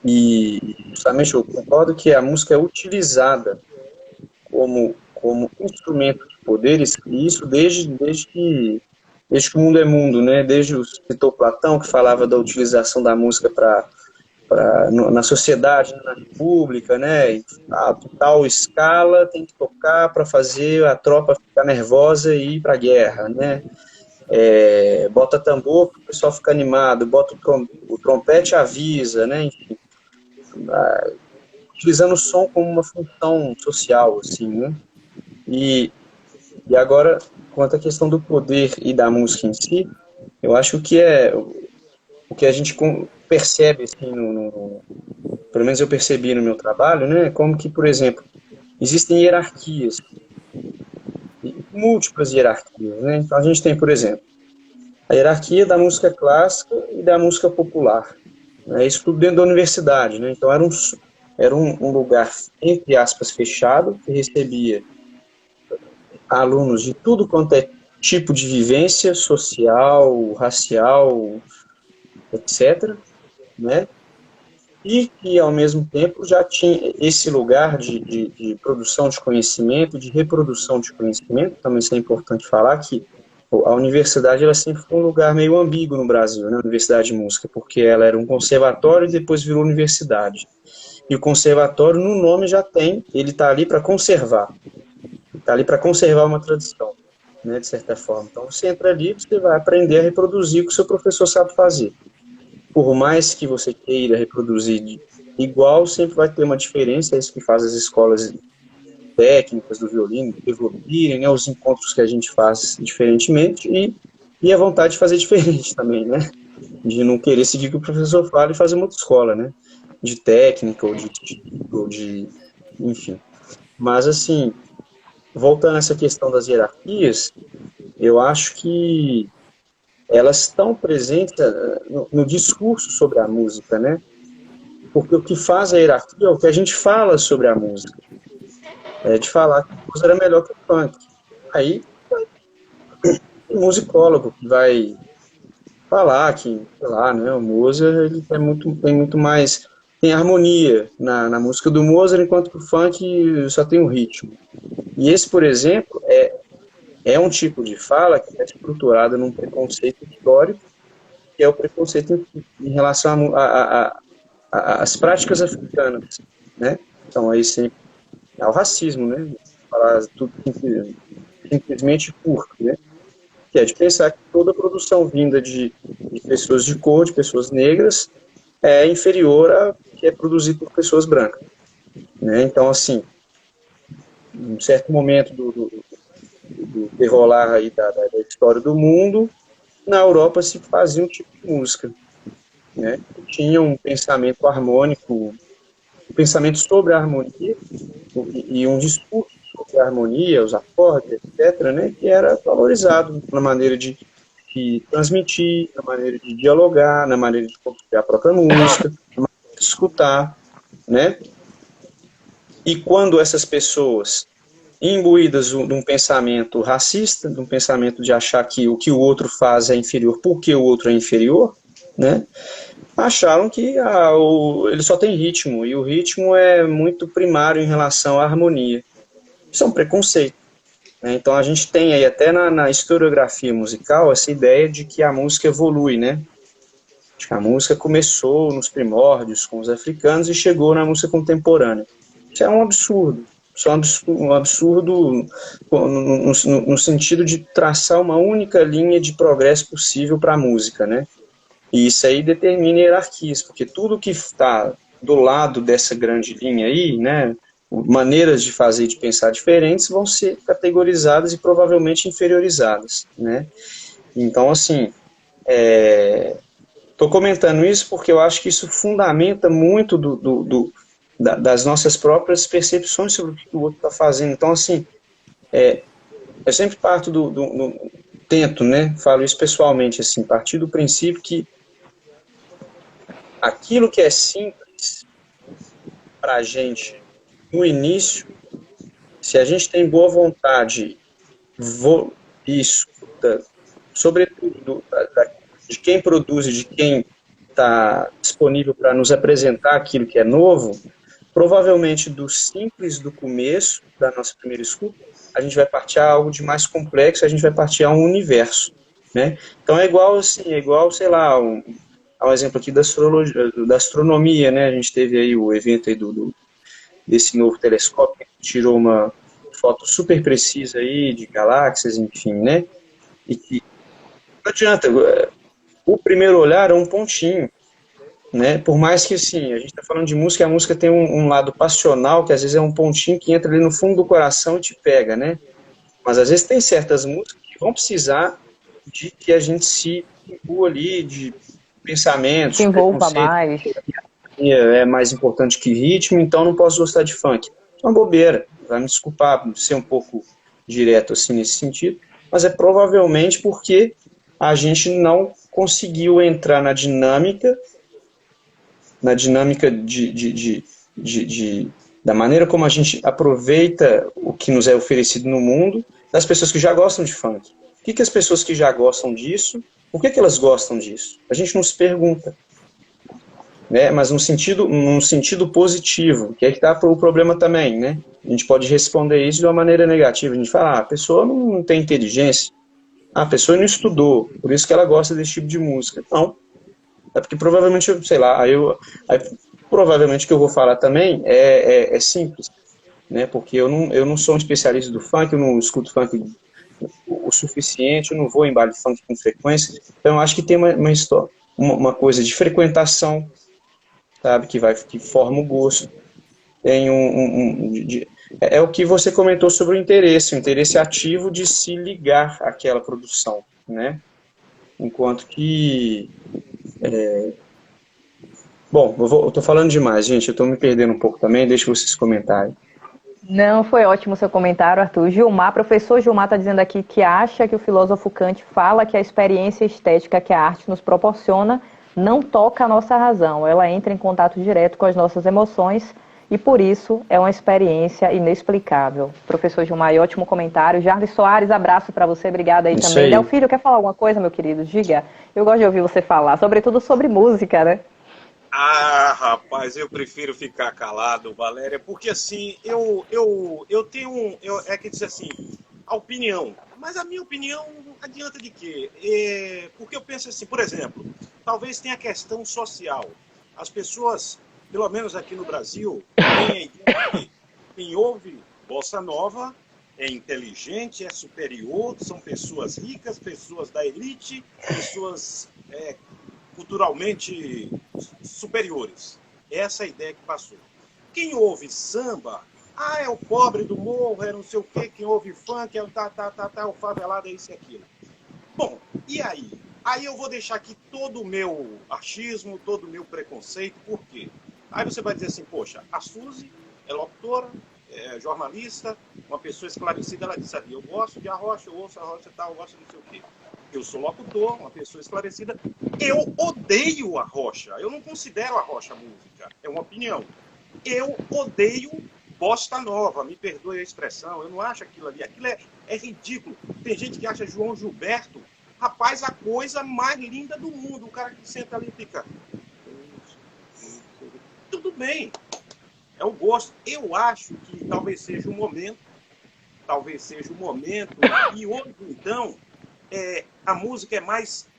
E, justamente, eu concordo que a música é utilizada como instrumento de poder, e isso desde que o mundo é mundo, né? Desde o escritor Platão, que falava da utilização da música na sociedade, na república, né? A tal escala tem que tocar para fazer a tropa ficar nervosa e ir para a guerra, né? Bota tambor para o pessoal ficar animado, bota o trompete avisa, né? Enfim, utilizando o som como uma função social, assim, né? E agora, quanto à questão do poder e da música em si, eu acho que o que a gente percebe, assim, pelo menos eu percebi no meu trabalho, né, como que, por exemplo, existem hierarquias, múltiplas hierarquias, né? Então a gente tem, por exemplo, a hierarquia da música clássica e da música popular, né? Isso tudo dentro da universidade, né? Então era era um lugar, entre aspas, fechado, que recebia alunos de tudo quanto é tipo de vivência social, racial, etc., né? E que, ao mesmo tempo, já tinha esse lugar de produção de conhecimento, de reprodução de conhecimento. Também isso é importante falar, que a universidade ela sempre foi um lugar meio ambíguo no Brasil, né? A Universidade de Música, porque ela era um conservatório e depois virou universidade. E o conservatório, no nome já tem, ele está ali para conservar. Está ali para conservar uma tradição, né, de certa forma. Então, você entra ali, você vai aprender a reproduzir o que o seu professor sabe fazer. Por mais que você queira reproduzir igual, sempre vai ter uma diferença, é isso que faz as escolas técnicas do violino evoluírem, né, os encontros que a gente faz diferentemente e a vontade de fazer diferente também, né, de não querer seguir o que o professor fala e fazer uma outra escola, né, de técnica ou de enfim. Mas, assim, voltando a essa questão das hierarquias, eu acho que elas estão presentes no discurso sobre a música, né? Porque o que faz a hierarquia é o que a gente fala sobre a música. É de falar que a música era melhor que o funk. Aí, o musicólogo que vai falar que, sei lá, né, o Mozart ele tem muito mais... Tem harmonia na música do Mozart, enquanto que o funk só tem um ritmo. E esse, por exemplo, é um tipo de fala que é estruturada num preconceito histórico, que é o preconceito em relação às práticas africanas, né? Então, aí sempre ao racismo, né? Falar tudo simplesmente curto, né? Que é de pensar que toda produção vinda de pessoas de cor, de pessoas negras, é inferior a que é produzido por pessoas brancas, né? Então, assim, em um certo momento do desenrolar aí da história do mundo, na Europa se fazia um tipo de música, né? Tinha um pensamento harmônico, um pensamento sobre a harmonia e um discurso sobre a harmonia, os acordes, etc., né? Que era valorizado na maneira de transmitir, na maneira de dialogar, na maneira de construir a própria música, na maneira de escutar, né? E quando essas pessoas imbuídas de um pensamento racista, de um pensamento de achar que o outro faz é inferior porque o outro é inferior, né? Acharam que ele só tem ritmo, e o ritmo é muito primário em relação à harmonia. Isso é um preconceito, né? Então a gente tem aí até na historiografia musical essa ideia de que a música evolui, né? De que a música começou nos primórdios com os africanos e chegou na música contemporânea. Isso é um absurdo. Isso é um absurdo no sentido de traçar uma única linha de progresso possível para a música, né? E isso aí determina hierarquias, porque tudo que está do lado dessa grande linha aí, né, maneiras de fazer e de pensar diferentes vão ser categorizadas e provavelmente inferiorizadas, né? Então, assim, estou comentando isso porque eu acho que isso fundamenta muito das nossas próprias percepções sobre o que o outro está fazendo. Então, assim, eu sempre parto tento, né, falo isso pessoalmente, assim, partir do princípio que aquilo que é simples para a gente no início, se a gente tem boa vontade e escuta, sobretudo de quem produz e de quem está disponível para nos apresentar aquilo que é novo, provavelmente do simples do começo, da nossa primeira escuta, a gente vai partir a algo de mais complexo, a gente vai partir a um universo, né? Então é igual, assim, sei lá, um exemplo aqui da astronomia, né? A gente teve aí o evento aí desse novo telescópio que tirou uma foto super precisa aí de galáxias, enfim, né? E que não adianta, o primeiro olhar é um pontinho, né? Por mais que, assim, a gente está falando de música, a música tem um lado passional, que às vezes é um pontinho que entra ali no fundo do coração e te pega, né? Mas às vezes tem certas músicas que vão precisar de que a gente se inclua ali de pensamentos, Se envolva preconceito, mais. é mais importante que ritmo, então não posso gostar de funk. É uma bobeira, vai me desculpar por ser um pouco direto assim nesse sentido, mas é provavelmente porque a gente não conseguiu entrar na dinâmica da maneira como a gente aproveita o que nos é oferecido no mundo, das pessoas que já gostam de funk. O que as pessoas que já gostam disso, por que elas gostam disso? A gente não se pergunta. Né? Mas num sentido positivo, que é que está o problema também, né? A gente pode responder isso de uma maneira negativa. A gente fala, a pessoa não tem inteligência, a pessoa não estudou, por isso que ela gosta desse tipo de música. Não, é porque provavelmente, sei lá, provavelmente o que eu vou falar também é simples, né? Porque eu não sou um especialista do funk, eu não escuto funk o suficiente, eu não vou em baile de funk com frequência, então eu acho que tem uma história, uma coisa de frequentação, sabe, que forma o gosto. Tem é o que você comentou sobre o interesse ativo de se ligar àquela produção, né? Enquanto que... Bom, eu tô falando demais, gente, eu tô me perdendo um pouco também, deixa vocês comentarem. Não, foi ótimo o seu comentário, Arthur. Professor Gilmar está dizendo aqui que acha que o filósofo Kant fala que a experiência estética que a arte nos proporciona não toca a nossa razão, ela entra em contato direto com as nossas emoções e por isso é uma experiência inexplicável. Professor Gilmar, ótimo comentário. Jardim Soares, abraço para você, obrigado aí Isso também. aí. Delfílio, quer falar alguma coisa, meu querido? Diga. Eu gosto de ouvir você falar, sobretudo sobre música, né? Ah, rapaz, eu prefiro ficar calado, Valéria, porque assim, eu tenho é que diz assim, a opinião, mas a minha opinião adianta de quê? Porque eu penso assim, por exemplo, talvez tenha a questão social. As pessoas, pelo menos aqui no Brasil, têm a ideia que quem ouve bossa nova é inteligente, é superior, são pessoas ricas, pessoas da elite, pessoas culturalmente superiores. Essa é a ideia que passou. Quem ouve samba, é o pobre do morro, é não sei o quê, quem ouve funk, é o favelado, é isso e aquilo. Bom, e aí? Aí eu vou deixar aqui todo o meu achismo, todo o meu preconceito, por quê? Aí você vai dizer assim, poxa, a Suzy é locutora, é jornalista, uma pessoa esclarecida, ela disse ali, eu gosto de arrocha, eu ouço arrocha e tal, eu gosto de não sei o quê. Eu sou locutor, uma pessoa esclarecida. Eu odeio a rocha. Eu não considero a rocha música. É uma opinião. Eu odeio bossa nova. Me perdoe a expressão. Eu não acho aquilo ali. Aquilo é ridículo. Tem gente que acha João Gilberto, rapaz, a coisa mais linda do mundo. O cara que senta ali e fica... Tudo bem. É o gosto. Eu acho que talvez seja o momento. E hoje, então... a música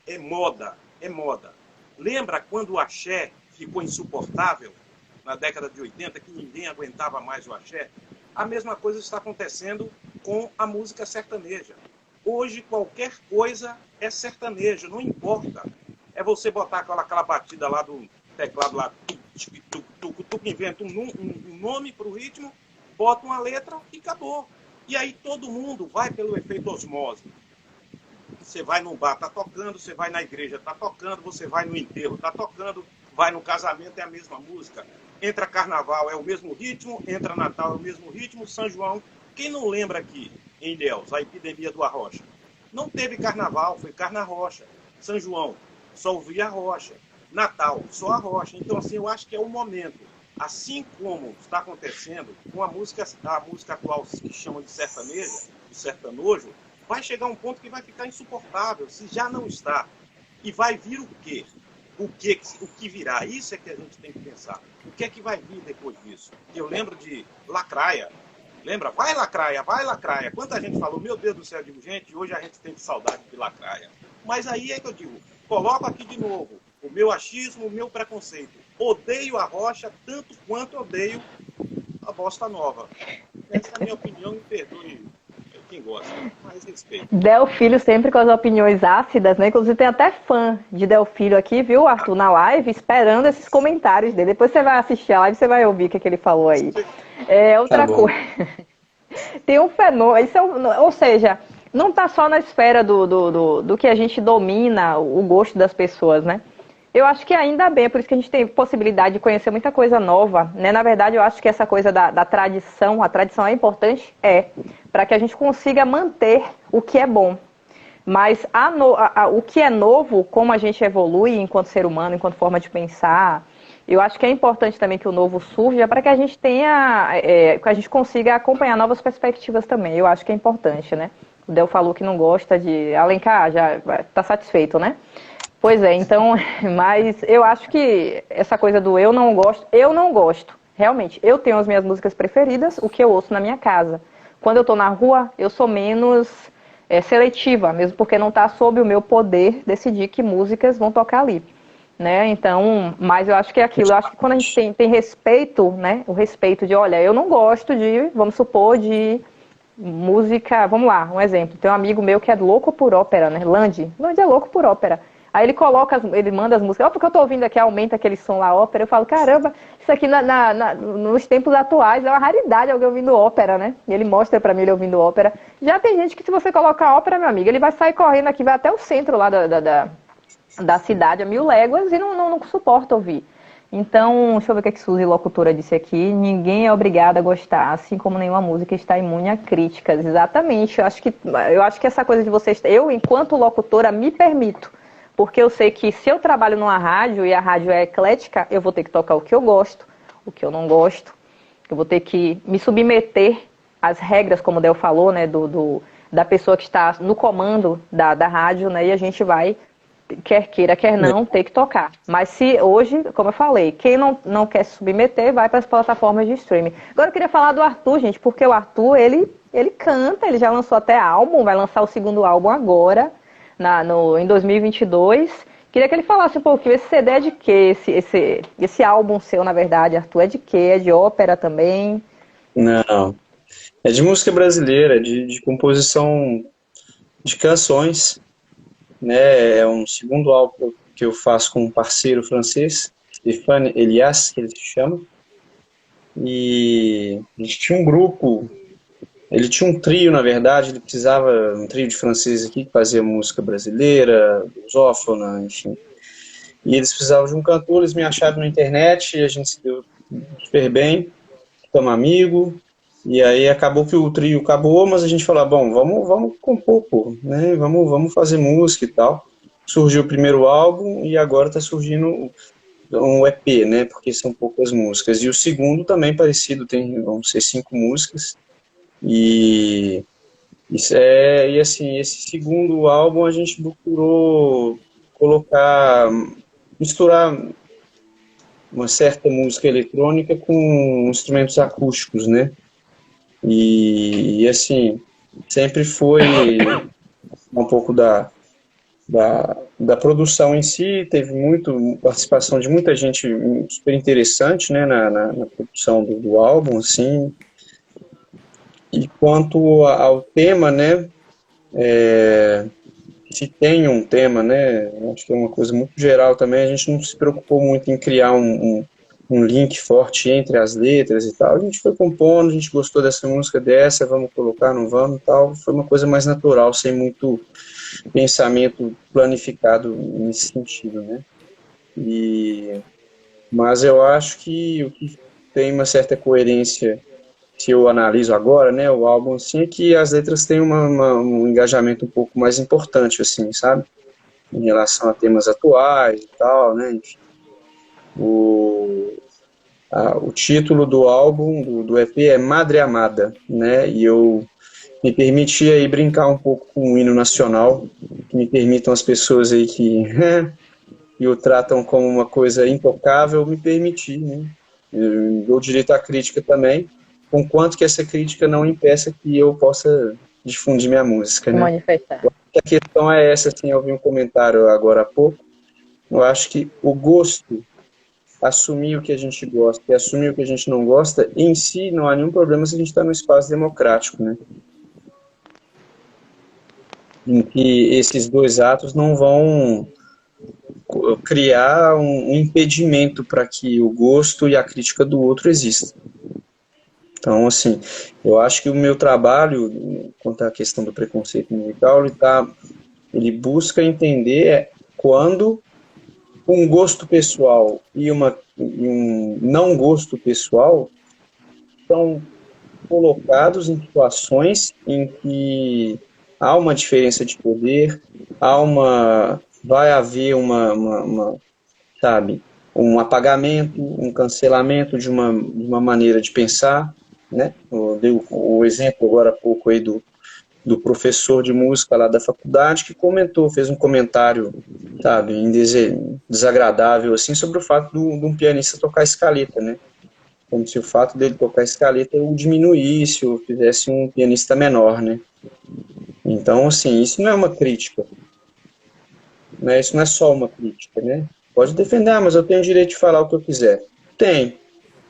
é moda. Lembra quando o axé ficou insuportável na década de 80, que ninguém aguentava mais o axé? A mesma coisa está acontecendo com a música sertaneja. Hoje qualquer coisa é sertanejo, não importa. É você botar aquela batida lá do teclado lá, tu inventa um nome para o ritmo, bota uma letra e acabou. E aí todo mundo vai pelo efeito osmose. Você vai no bar, tá tocando, você vai na igreja, tá tocando, você vai no enterro, tá tocando, vai no casamento, é a mesma música. Entra carnaval, é o mesmo ritmo, entra Natal, é o mesmo ritmo, São João. Quem não lembra aqui, em Ilhéus, a epidemia do arrocha? Não teve carnaval, foi carna-rocha. São João, só ouvia arrocha. Natal, só arrocha. Então, assim, eu acho que é o momento. Assim como está acontecendo com a música atual, que chamam de sertaneja, de sertanojo, vai chegar um ponto que vai ficar insuportável, se já não está. E vai vir o quê? O que virá? Isso é que a gente tem que pensar. O que é que vai vir depois disso? Eu lembro de Lacraia. Lembra? Vai Lacraia, vai Lacraia. Quanta gente falou, meu Deus do céu, eu digo, gente, hoje a gente tem saudade de Lacraia. Mas aí é que eu digo, coloco aqui de novo o meu achismo, o meu preconceito. Odeio a rocha tanto quanto odeio a bossa nova. Essa é a minha opinião, me perdoe quem gosta, mais respeito. Delfílio sempre com as opiniões ácidas, né? Inclusive tem até fã de Delfílio aqui, viu, Arthur, na live, esperando esses comentários dele. Depois você vai assistir a live e você vai ouvir o que ele falou aí. Outra coisa. Tem um fenômeno, ou seja, não está só na esfera do que a gente domina o gosto das pessoas, né? Eu acho que ainda bem, é por isso que a gente tem possibilidade de conhecer muita coisa nova, né? Na verdade, eu acho que essa coisa da tradição, a tradição é importante, para que a gente consiga manter o que é bom. Mas o que é novo, como a gente evolui enquanto ser humano, enquanto forma de pensar, eu acho que é importante também que o novo surja para que a gente tenha, que a gente consiga acompanhar novas perspectivas também. Eu acho que é importante, né? O Del falou que não gosta de Alencar, já está satisfeito, né? Pois é, então, mas eu acho que essa coisa do eu não gosto. Realmente, eu tenho as minhas músicas preferidas, o que eu ouço na minha casa. Quando eu estou na rua, eu sou menos seletiva, mesmo porque não está sob o meu poder decidir que músicas vão tocar ali. Né? Então, mas eu acho que é aquilo, eu acho que quando a gente tem respeito, né? O respeito de, olha, eu não gosto de, vamos supor, de música, vamos lá, um exemplo. Tem um amigo meu que é louco por ópera, né? Landy é louco por ópera. Aí ele ele manda as músicas, porque eu tô ouvindo aqui, aumenta aquele som lá, ópera, eu falo, caramba, isso aqui nos tempos atuais é uma raridade alguém ouvindo ópera, né? E ele mostra pra mim ele ouvindo ópera. Já tem gente que se você colocar ópera, meu amigo, ele vai sair correndo aqui, vai até o centro lá da cidade, a 1000 léguas, e não suporta ouvir. Então, deixa eu ver o que Suzy Locutora disse aqui. Ninguém é obrigado a gostar, assim como nenhuma música está imune a críticas. Exatamente. Eu acho que essa coisa de vocês... Eu, enquanto locutora, me permito. Porque eu sei que se eu trabalho numa rádio e a rádio é eclética, eu vou ter que tocar o que eu gosto, o que eu não gosto. Eu vou ter que me submeter às regras, como o Del falou, né, da pessoa que está no comando da rádio, né, e a gente vai... quer queira, quer não, ter que tocar. Mas se hoje, como eu falei, quem não quer se submeter, vai para as plataformas de streaming. Agora eu queria falar do Arthur, gente, porque o Arthur, ele canta, ele já lançou até álbum, vai lançar o segundo álbum agora, em 2022. Queria que ele falasse um pouquinho, esse CD é de quê? Esse álbum seu, na verdade, Arthur, é de quê? É de ópera também? Não, é de música brasileira, de composição de canções, né? É um segundo álbum que eu faço com um parceiro francês, Stéphane Elias, que ele se chama. E a gente tinha um grupo, ele tinha um trio, na verdade, ele precisava, um trio de franceses aqui que fazia música brasileira, lusófona, enfim. E eles precisavam de um cantor, eles me acharam na internet, e a gente se deu super bem, ficamos amigos. E aí acabou que o trio acabou, mas a gente falou, bom, vamos compor, pô, né? Vamos fazer música e tal. Surgiu o primeiro álbum e agora está surgindo um EP, né? Porque são poucas músicas. E o segundo também parecido, vão ser 5 músicas. E assim, esse segundo álbum a gente procurou misturar uma certa música eletrônica com instrumentos acústicos, né? E assim, sempre foi um pouco da produção em si, teve participação de muita gente super interessante, né, na produção do álbum, assim. E quanto ao tema, né, se tem um tema, né, acho que é uma coisa muito geral também, a gente não se preocupou muito em criar um link forte entre as letras e tal. A gente foi compondo, a gente gostou dessa música, vamos colocar, não vamos e tal. Foi uma coisa mais natural, sem muito pensamento planificado nesse sentido, né? Mas eu acho que o que tem uma certa coerência, se eu analiso agora, né, o álbum, assim, é que as letras têm um engajamento um pouco mais importante, assim, sabe? Em relação a temas atuais e tal, né? Enfim. O título do álbum, do EP, é Madre Amada, né? E eu me permiti aí brincar um pouco com o hino nacional, que me permitam as pessoas aí que o tratam como uma coisa intocável, me permitir, né? Eu dou direito à crítica também, conquanto que essa crítica não impeça que eu possa difundir minha música, né? Manifestar. A questão é essa, assim, eu vi um comentário agora há pouco, eu acho que o gosto, assumir o que a gente gosta e assumir o que a gente não gosta, em si não há nenhum problema se a gente está num espaço democrático, né? Em que esses dois atos não vão criar um impedimento para que o gosto e a crítica do outro existam. Então, assim, eu acho que o meu trabalho, quanto à questão do preconceito musical, ele busca entender quando um gosto pessoal e um não gosto pessoal são colocados em situações em que há uma diferença de poder, vai haver sabe, um apagamento, um cancelamento de uma maneira de pensar, né? Eu dei o exemplo agora há pouco aí do professor de música lá da faculdade que comentou, fez um comentário, sabe, desagradável, assim, sobre o fato de um pianista tocar escaleta, né? Como se o fato dele tocar escaleta o diminuísse ou fizesse um pianista menor, né? Então, assim, isso não é uma crítica, né? Isso não é só uma crítica, né? Pode defender, mas eu tenho o direito de falar o que eu quiser. Tem,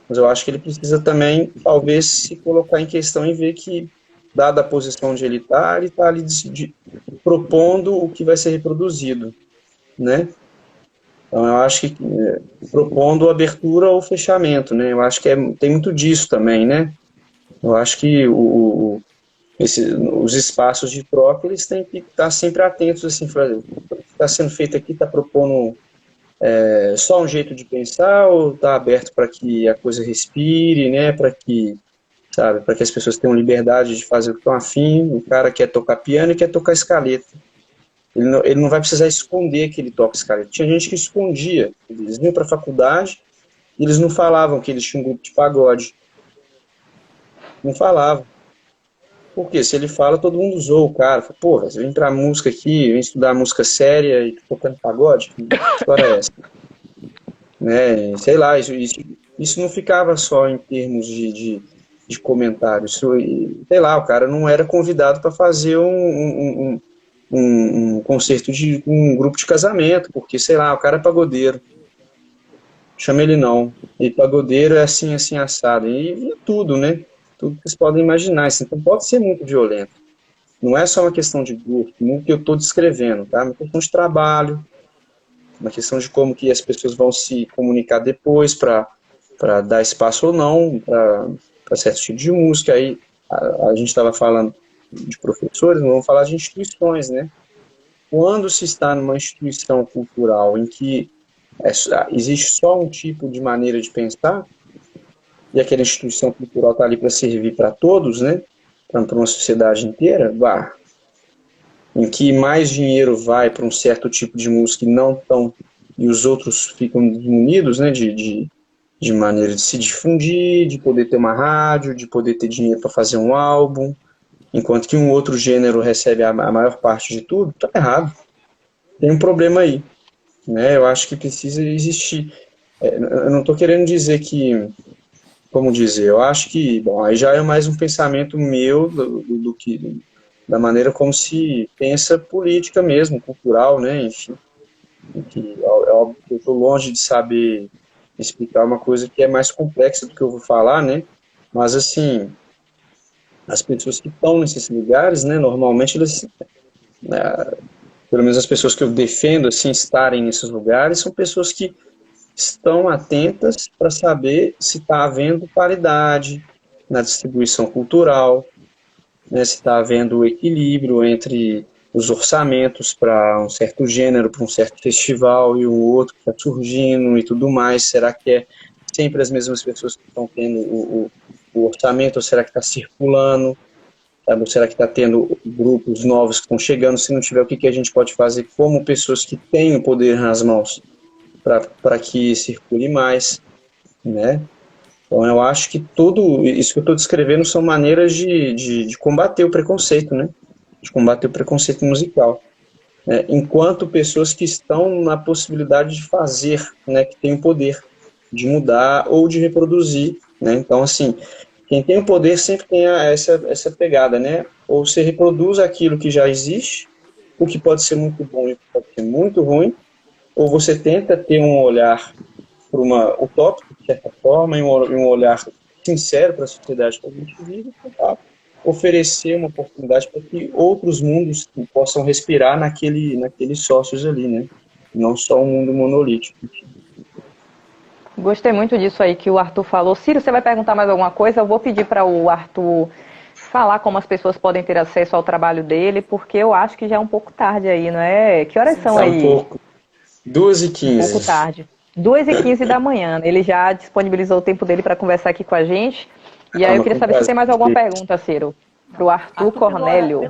mas eu acho que ele precisa também, talvez, se colocar em questão e ver que, dada a posição onde ele está ali propondo o que vai ser reproduzido, né? Então, eu acho que propondo abertura ou fechamento, né? Eu acho que tem muito disso também, né? Eu acho que os espaços de troca, eles têm que estar sempre atentos, assim, o que está sendo feito aqui está propondo só um jeito de pensar ou está aberto para que a coisa respire, né? Para que, sabe, para que as pessoas tenham liberdade de fazer o que estão afim. O cara quer tocar piano e quer tocar escaleta. Ele não vai precisar esconder que ele toca escaleta. Tinha gente que escondia. Eles vinham para a faculdade e eles não falavam que eles tinham um grupo de pagode. Não falavam. Porque se ele fala, todo mundo usou o cara. Fala, porra, você vem pra música aqui, vem estudar música séria e tocando pagode? Que história é essa? Né? Sei lá, isso não ficava só em termos de comentários. Sei lá, o cara não era convidado para fazer um concerto de um grupo de casamento, porque, sei lá, o cara é pagodeiro. Chama ele não. E pagodeiro é assim, assim, assado. E tudo, né? Tudo que vocês podem imaginar. Isso, então pode ser muito violento. Não é só uma questão de gosto, no que eu estou descrevendo, tá? É uma questão de trabalho, uma questão de como que as pessoas vão se comunicar depois para dar espaço ou não para certo tipo de música. Aí a gente estava falando de professores, vamos falar de instituições, né? Quando se está numa instituição cultural em que existe só um tipo de maneira de pensar, e aquela instituição cultural está ali para servir para todos, né? Para uma sociedade inteira, em que mais dinheiro vai para um certo tipo de música e não tão, e os outros ficam munidos, né? De maneira de se difundir, de poder ter uma rádio, de poder ter dinheiro para fazer um álbum, enquanto que um outro gênero recebe a maior parte de tudo, está errado. Tem um problema aí, né? Eu acho que precisa existir. Eu não estou querendo dizer que, como dizer, eu acho que, bom, aí já é mais um pensamento meu do que da maneira como se pensa política mesmo, cultural, né? Enfim, que é óbvio que eu estou longe de saber explicar uma coisa que é mais complexa do que eu vou falar, né? Mas assim, as pessoas que estão nesses lugares, né? Normalmente eles, pelo menos as pessoas que eu defendo assim estarem nesses lugares, são pessoas que estão atentas para saber se está havendo paridade na distribuição cultural, né, se está havendo equilíbrio entre os orçamentos para um certo gênero, para um certo festival e o outro que está surgindo e tudo mais. Será que é sempre as mesmas pessoas que estão tendo o orçamento ou será que está circulando? Sabe? Ou será que está tendo grupos novos que estão chegando? Se não tiver, o que a gente pode fazer como pessoas que têm o poder nas mãos para que circule mais, né? Então eu acho que tudo isso que eu estou descrevendo são maneiras de combater o preconceito, né? De combater o preconceito musical, né? Enquanto pessoas que estão na possibilidade de fazer, né? Que têm o poder de mudar ou de reproduzir, né? Então assim, quem tem o poder sempre tem essa pegada, né? Ou você reproduz aquilo que já existe, o que pode ser muito bom e o que pode ser muito ruim, ou você tenta ter um olhar para uma utópica, de certa forma, e um olhar sincero para a sociedade que a gente vive, para oferecer uma oportunidade para que outros mundos possam respirar naqueles sócios ali, né? Não só um mundo monolítico. Gostei muito disso aí que o Arthur falou. Ciro, você vai perguntar mais alguma coisa? Eu vou pedir para o Arthur falar como as pessoas podem ter acesso ao trabalho dele, porque eu acho que já é um pouco tarde aí, não é? Que horas são aí? Um pouco. 2h15. Um pouco tarde. 2h15 da manhã. Ele já disponibilizou o tempo dele para conversar aqui com a gente. E aí eu queria saber se tem mais alguma pergunta, Ciro. Para o Arthur Cornélio.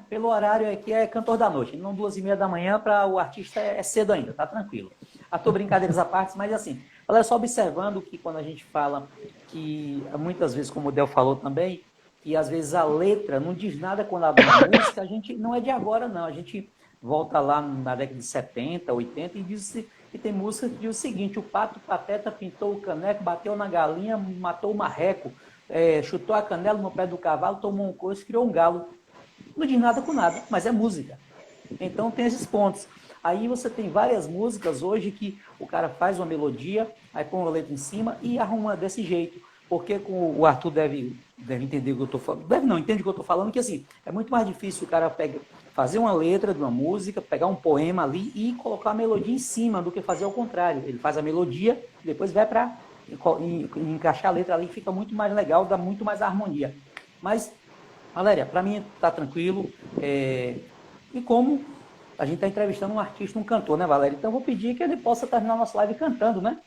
Pelo horário aqui é cantor da noite. Não 2h30 da manhã, para o artista é cedo ainda, tá tranquilo. Arthur, brincadeiras à parte, mas assim, olha só, observando que quando a gente fala que muitas vezes, como o Del falou também, que às vezes a letra não diz nada quando abre uma música, a gente não é de agora, não. A gente volta lá na década de 70, 80 e diz que tem música que diz o seguinte: o pato pateta pintou o caneco, bateu na galinha, matou o marreco, chutou a canela no pé do cavalo, tomou um coice, criou um galo. Não diz nada com nada, mas é música. Então tem esses pontos. Aí você tem várias músicas hoje que o cara faz uma melodia, aí põe uma letra em cima e arruma desse jeito. Porque o Arthur deve entender o que eu estou falando. Deve não, entende o que eu estou falando, que assim, é muito mais difícil o cara fazer uma letra de uma música, pegar um poema ali e colocar a melodia em cima do que fazer ao contrário. Ele faz a melodia, depois vai para encaixar a letra ali, fica muito mais legal, dá muito mais harmonia. Mas, Valéria, para mim tá tranquilo. E como a gente está entrevistando um artista, um cantor, né, Valéria? Então eu vou pedir que ele possa terminar a nossa live cantando, né?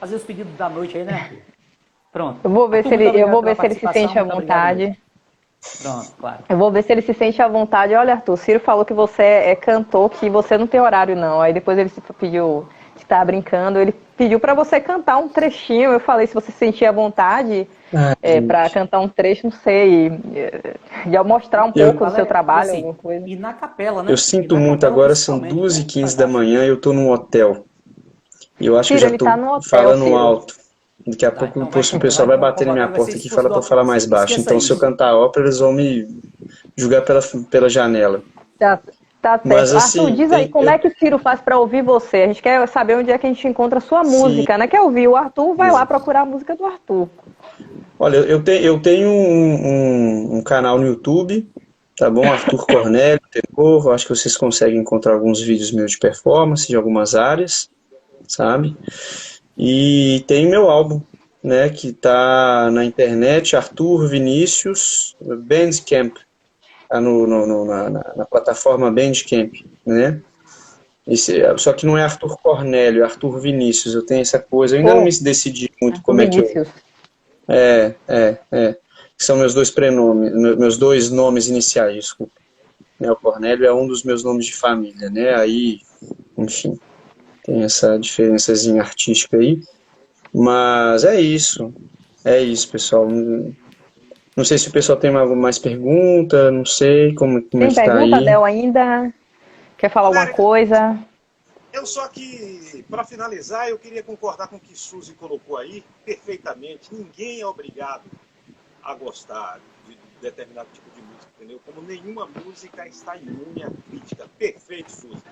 Fazer os pedidos da noite aí, né? Pronto. Eu vou ver se ele se sente à muito vontade. Pronto, claro. Eu vou ver se ele se sente à vontade. Olha, Arthur, o Ciro falou que você é cantor, que você não tem horário, não. Aí depois ele pediu, que tá brincando, ele pediu para você cantar um trechinho. Eu falei se você se sentia à vontade para cantar um trecho, não sei, de mostrar um pouco do seu trabalho, assim, alguma coisa. E na capela, né? Eu sinto muito, agora são 2h15 da manhã e eu tô num hotel. E eu acho Ciro, que eu ele já tô tá no hotel, falando Ciro. alto. Daqui a pouco então o pessoal vai bater na minha porta aqui e falar para eu falar mais baixo. Então, se eu cantar ópera, eles vão me julgar pela janela. Tá certo. Mas, assim, Arthur, diz aí, como é que o Ciro faz para ouvir você? A gente quer saber onde é que a gente encontra a sua música, né? Quer ouvir o Arthur? Vai lá procurar a música do Arthur. Olha, eu tenho um canal no YouTube, tá bom? Arthur Cornélio, Tenor. Acho que vocês conseguem encontrar alguns vídeos meus de performance de algumas áreas, sabe? E tem meu álbum, né, que tá na internet, Arthur Vinícius Bandcamp, tá na plataforma Bandcamp, né? Só que não é Arthur Cornélio, é Arthur Vinícius. Eu tenho essa coisa, eu ainda não me decidi muito Arthur como Vinícius. é que eu... Que são meus dois prenomes, meus dois nomes iniciais, desculpa. O Cornélio é um dos meus nomes de família, né? Aí, enfim, tem essa diferençazinha artística aí. Mas é isso, pessoal. Não sei se o pessoal tem mais pergunta, não sei como é que Tem tá pergunta, aí. Del, ainda? Quer falar alguma coisa? Eu só que, para finalizar, eu queria concordar com o que Suzy colocou aí perfeitamente. Ninguém é obrigado a gostar de determinado tipo de música, entendeu? Como nenhuma música está imune à crítica. Perfeito, Suzy.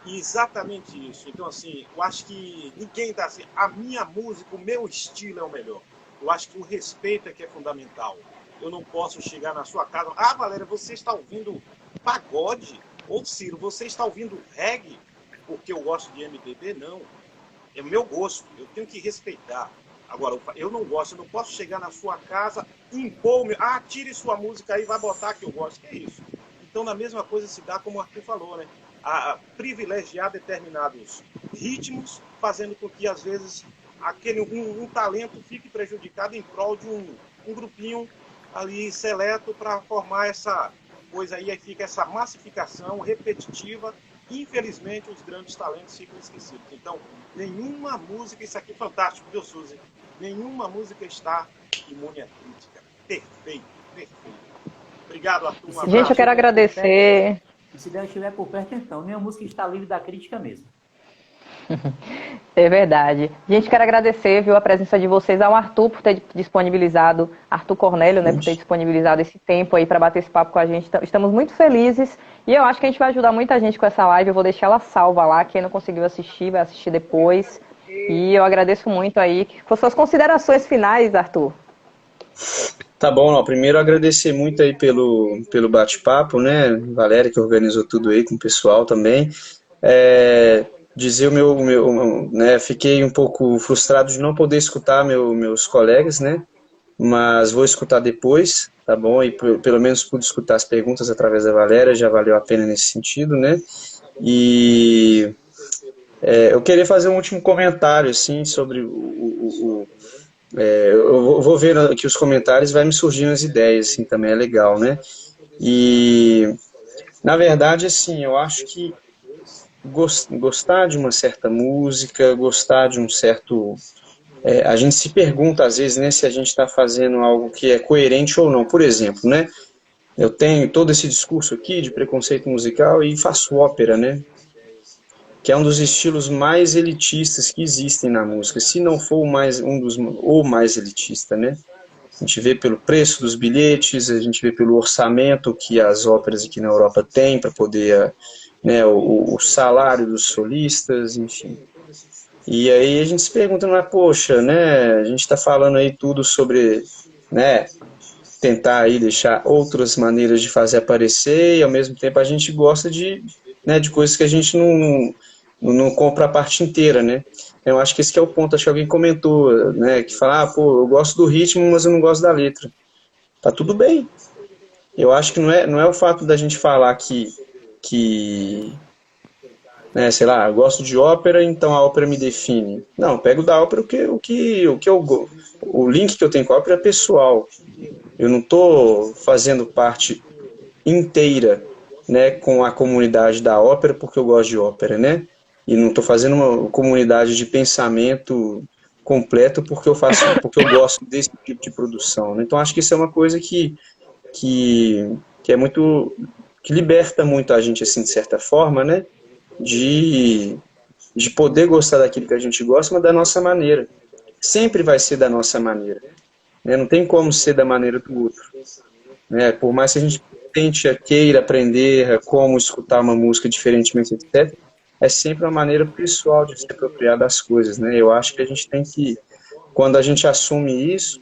E exatamente isso. Então, assim, eu acho que ninguém está assim, a minha música, o meu estilo é o melhor. Eu acho que o respeito é que é fundamental. Eu não posso chegar na sua casa, Valéria, você está ouvindo pagode? Ou Ciro, você está ouvindo reggae porque eu gosto de MPB? Não. É o meu gosto, eu tenho que respeitar. Agora, eu não gosto, eu não posso chegar na sua casa, impor, tire sua música aí, vai botar que eu gosto. Que é isso? Então, na mesma coisa se dá como o Arthur falou, né? A privilegiar determinados ritmos, fazendo com que, às vezes, um talento fique prejudicado em prol de um grupinho ali seleto para formar essa coisa aí fica essa massificação repetitiva. Infelizmente, os grandes talentos ficam esquecidos. Então, nenhuma música, isso aqui é fantástico, viu, Suzy? Nenhuma música está imune à crítica. Perfeito, perfeito. Obrigado, Arthur. Gente, eu quero agradecer. Se Deus estiver por perto, então, nenhuma música está livre da crítica mesmo. É verdade. Gente, quero agradecer, viu, a presença de vocês, ao Arthur por ter disponibilizado, Arthur Cornélio, né, por ter disponibilizado esse tempo aí para bater esse papo com a gente. Estamos muito felizes e eu acho que a gente vai ajudar muita gente com essa live. Eu vou deixar ela salva lá. Quem não conseguiu assistir, vai assistir depois. E eu agradeço muito aí. Com suas considerações finais, Arthur. Tá bom, primeiro agradecer muito aí pelo bate-papo, né, Valéria, que organizou tudo aí com o pessoal também. Dizer né, fiquei um pouco frustrado de não poder escutar meus colegas, né, mas vou escutar depois, tá bom, e pelo menos pude escutar as perguntas através da Valéria, já valeu a pena nesse sentido, né, e eu queria fazer um último comentário, assim, sobre eu vou ver aqui os comentários, vai me surgindo as ideias, assim, também é legal, né, e, na verdade, assim, eu acho que gostar de uma certa música, gostar de um certo... a gente se pergunta, às vezes, né, se a gente está fazendo algo que é coerente ou não. Por exemplo, né, eu tenho todo esse discurso aqui de preconceito musical e faço ópera, né, que é um dos estilos mais elitistas que existem na música, se não for o mais elitista, né? A gente vê pelo preço dos bilhetes, a gente vê pelo orçamento que as óperas aqui na Europa têm para poder, né, o salário dos solistas, enfim. E aí a gente se pergunta, mas, poxa, né, a gente está falando aí tudo sobre, né, tentar aí deixar outras maneiras de fazer aparecer, e ao mesmo tempo a gente gosta de, né, de coisas que a gente não compra a parte inteira, né? Eu acho que esse que é o ponto, acho que alguém comentou, né, que fala, pô, eu gosto do ritmo, mas eu não gosto da letra. Tá tudo bem. Eu acho que não é o fato da gente falar que né, sei lá, eu gosto de ópera, então a ópera me define. Não, eu pego da ópera o link que eu tenho com a ópera é pessoal. Eu não estou fazendo parte inteira, né, com a comunidade da ópera porque eu gosto de ópera, né? E não estou fazendo uma comunidade de pensamento completo porque eu gosto desse tipo de produção, né? Então acho que isso é uma coisa que é muito, que liberta muito a gente assim de certa forma, né? De poder gostar daquilo que a gente gosta, mas da nossa maneira. Sempre vai ser da nossa maneira, né? Não tem como ser da maneira do outro, né? Por mais que a gente queira aprender como escutar uma música diferentemente, etc., é sempre uma maneira pessoal de se apropriar das coisas, né? Eu acho que a gente tem que, quando a gente assume isso,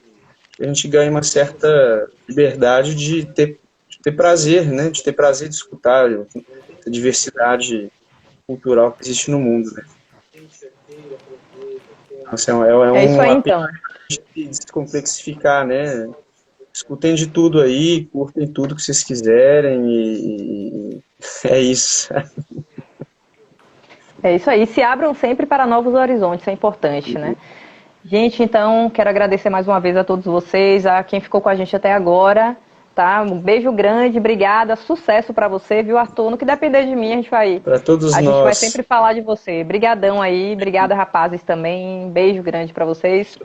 a gente ganha uma certa liberdade de ter prazer, né? De ter prazer de escutar a diversidade cultural que existe no mundo, né? Então, assim, É isso um aí, apelo então. de descomplexificar, né? Escutem de tudo aí, curtem tudo que vocês quiserem e é isso. É isso aí. Se abram sempre para novos horizontes, isso é importante, né? Gente, então, quero agradecer mais uma vez a todos vocês, a quem ficou com a gente até agora, tá? Um beijo grande, obrigada, sucesso para você, viu, Arthur? No que depender de mim, Para todos a gente vai nós. sempre falar de você. Brigadão aí, obrigada, rapazes, também. Beijo grande para vocês.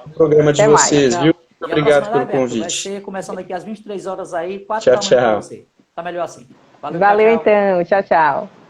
O programa de Até mais. vocês, Tchau. viu? E Muito a próxima obrigado pelo live, Arthur, vai convite. ser começando aqui às 23 horas aí, 4 Tchau, da manhã para tchau. você. Tá melhor assim. Valeu, tchau, Valeu tchau. então, tchau, tchau.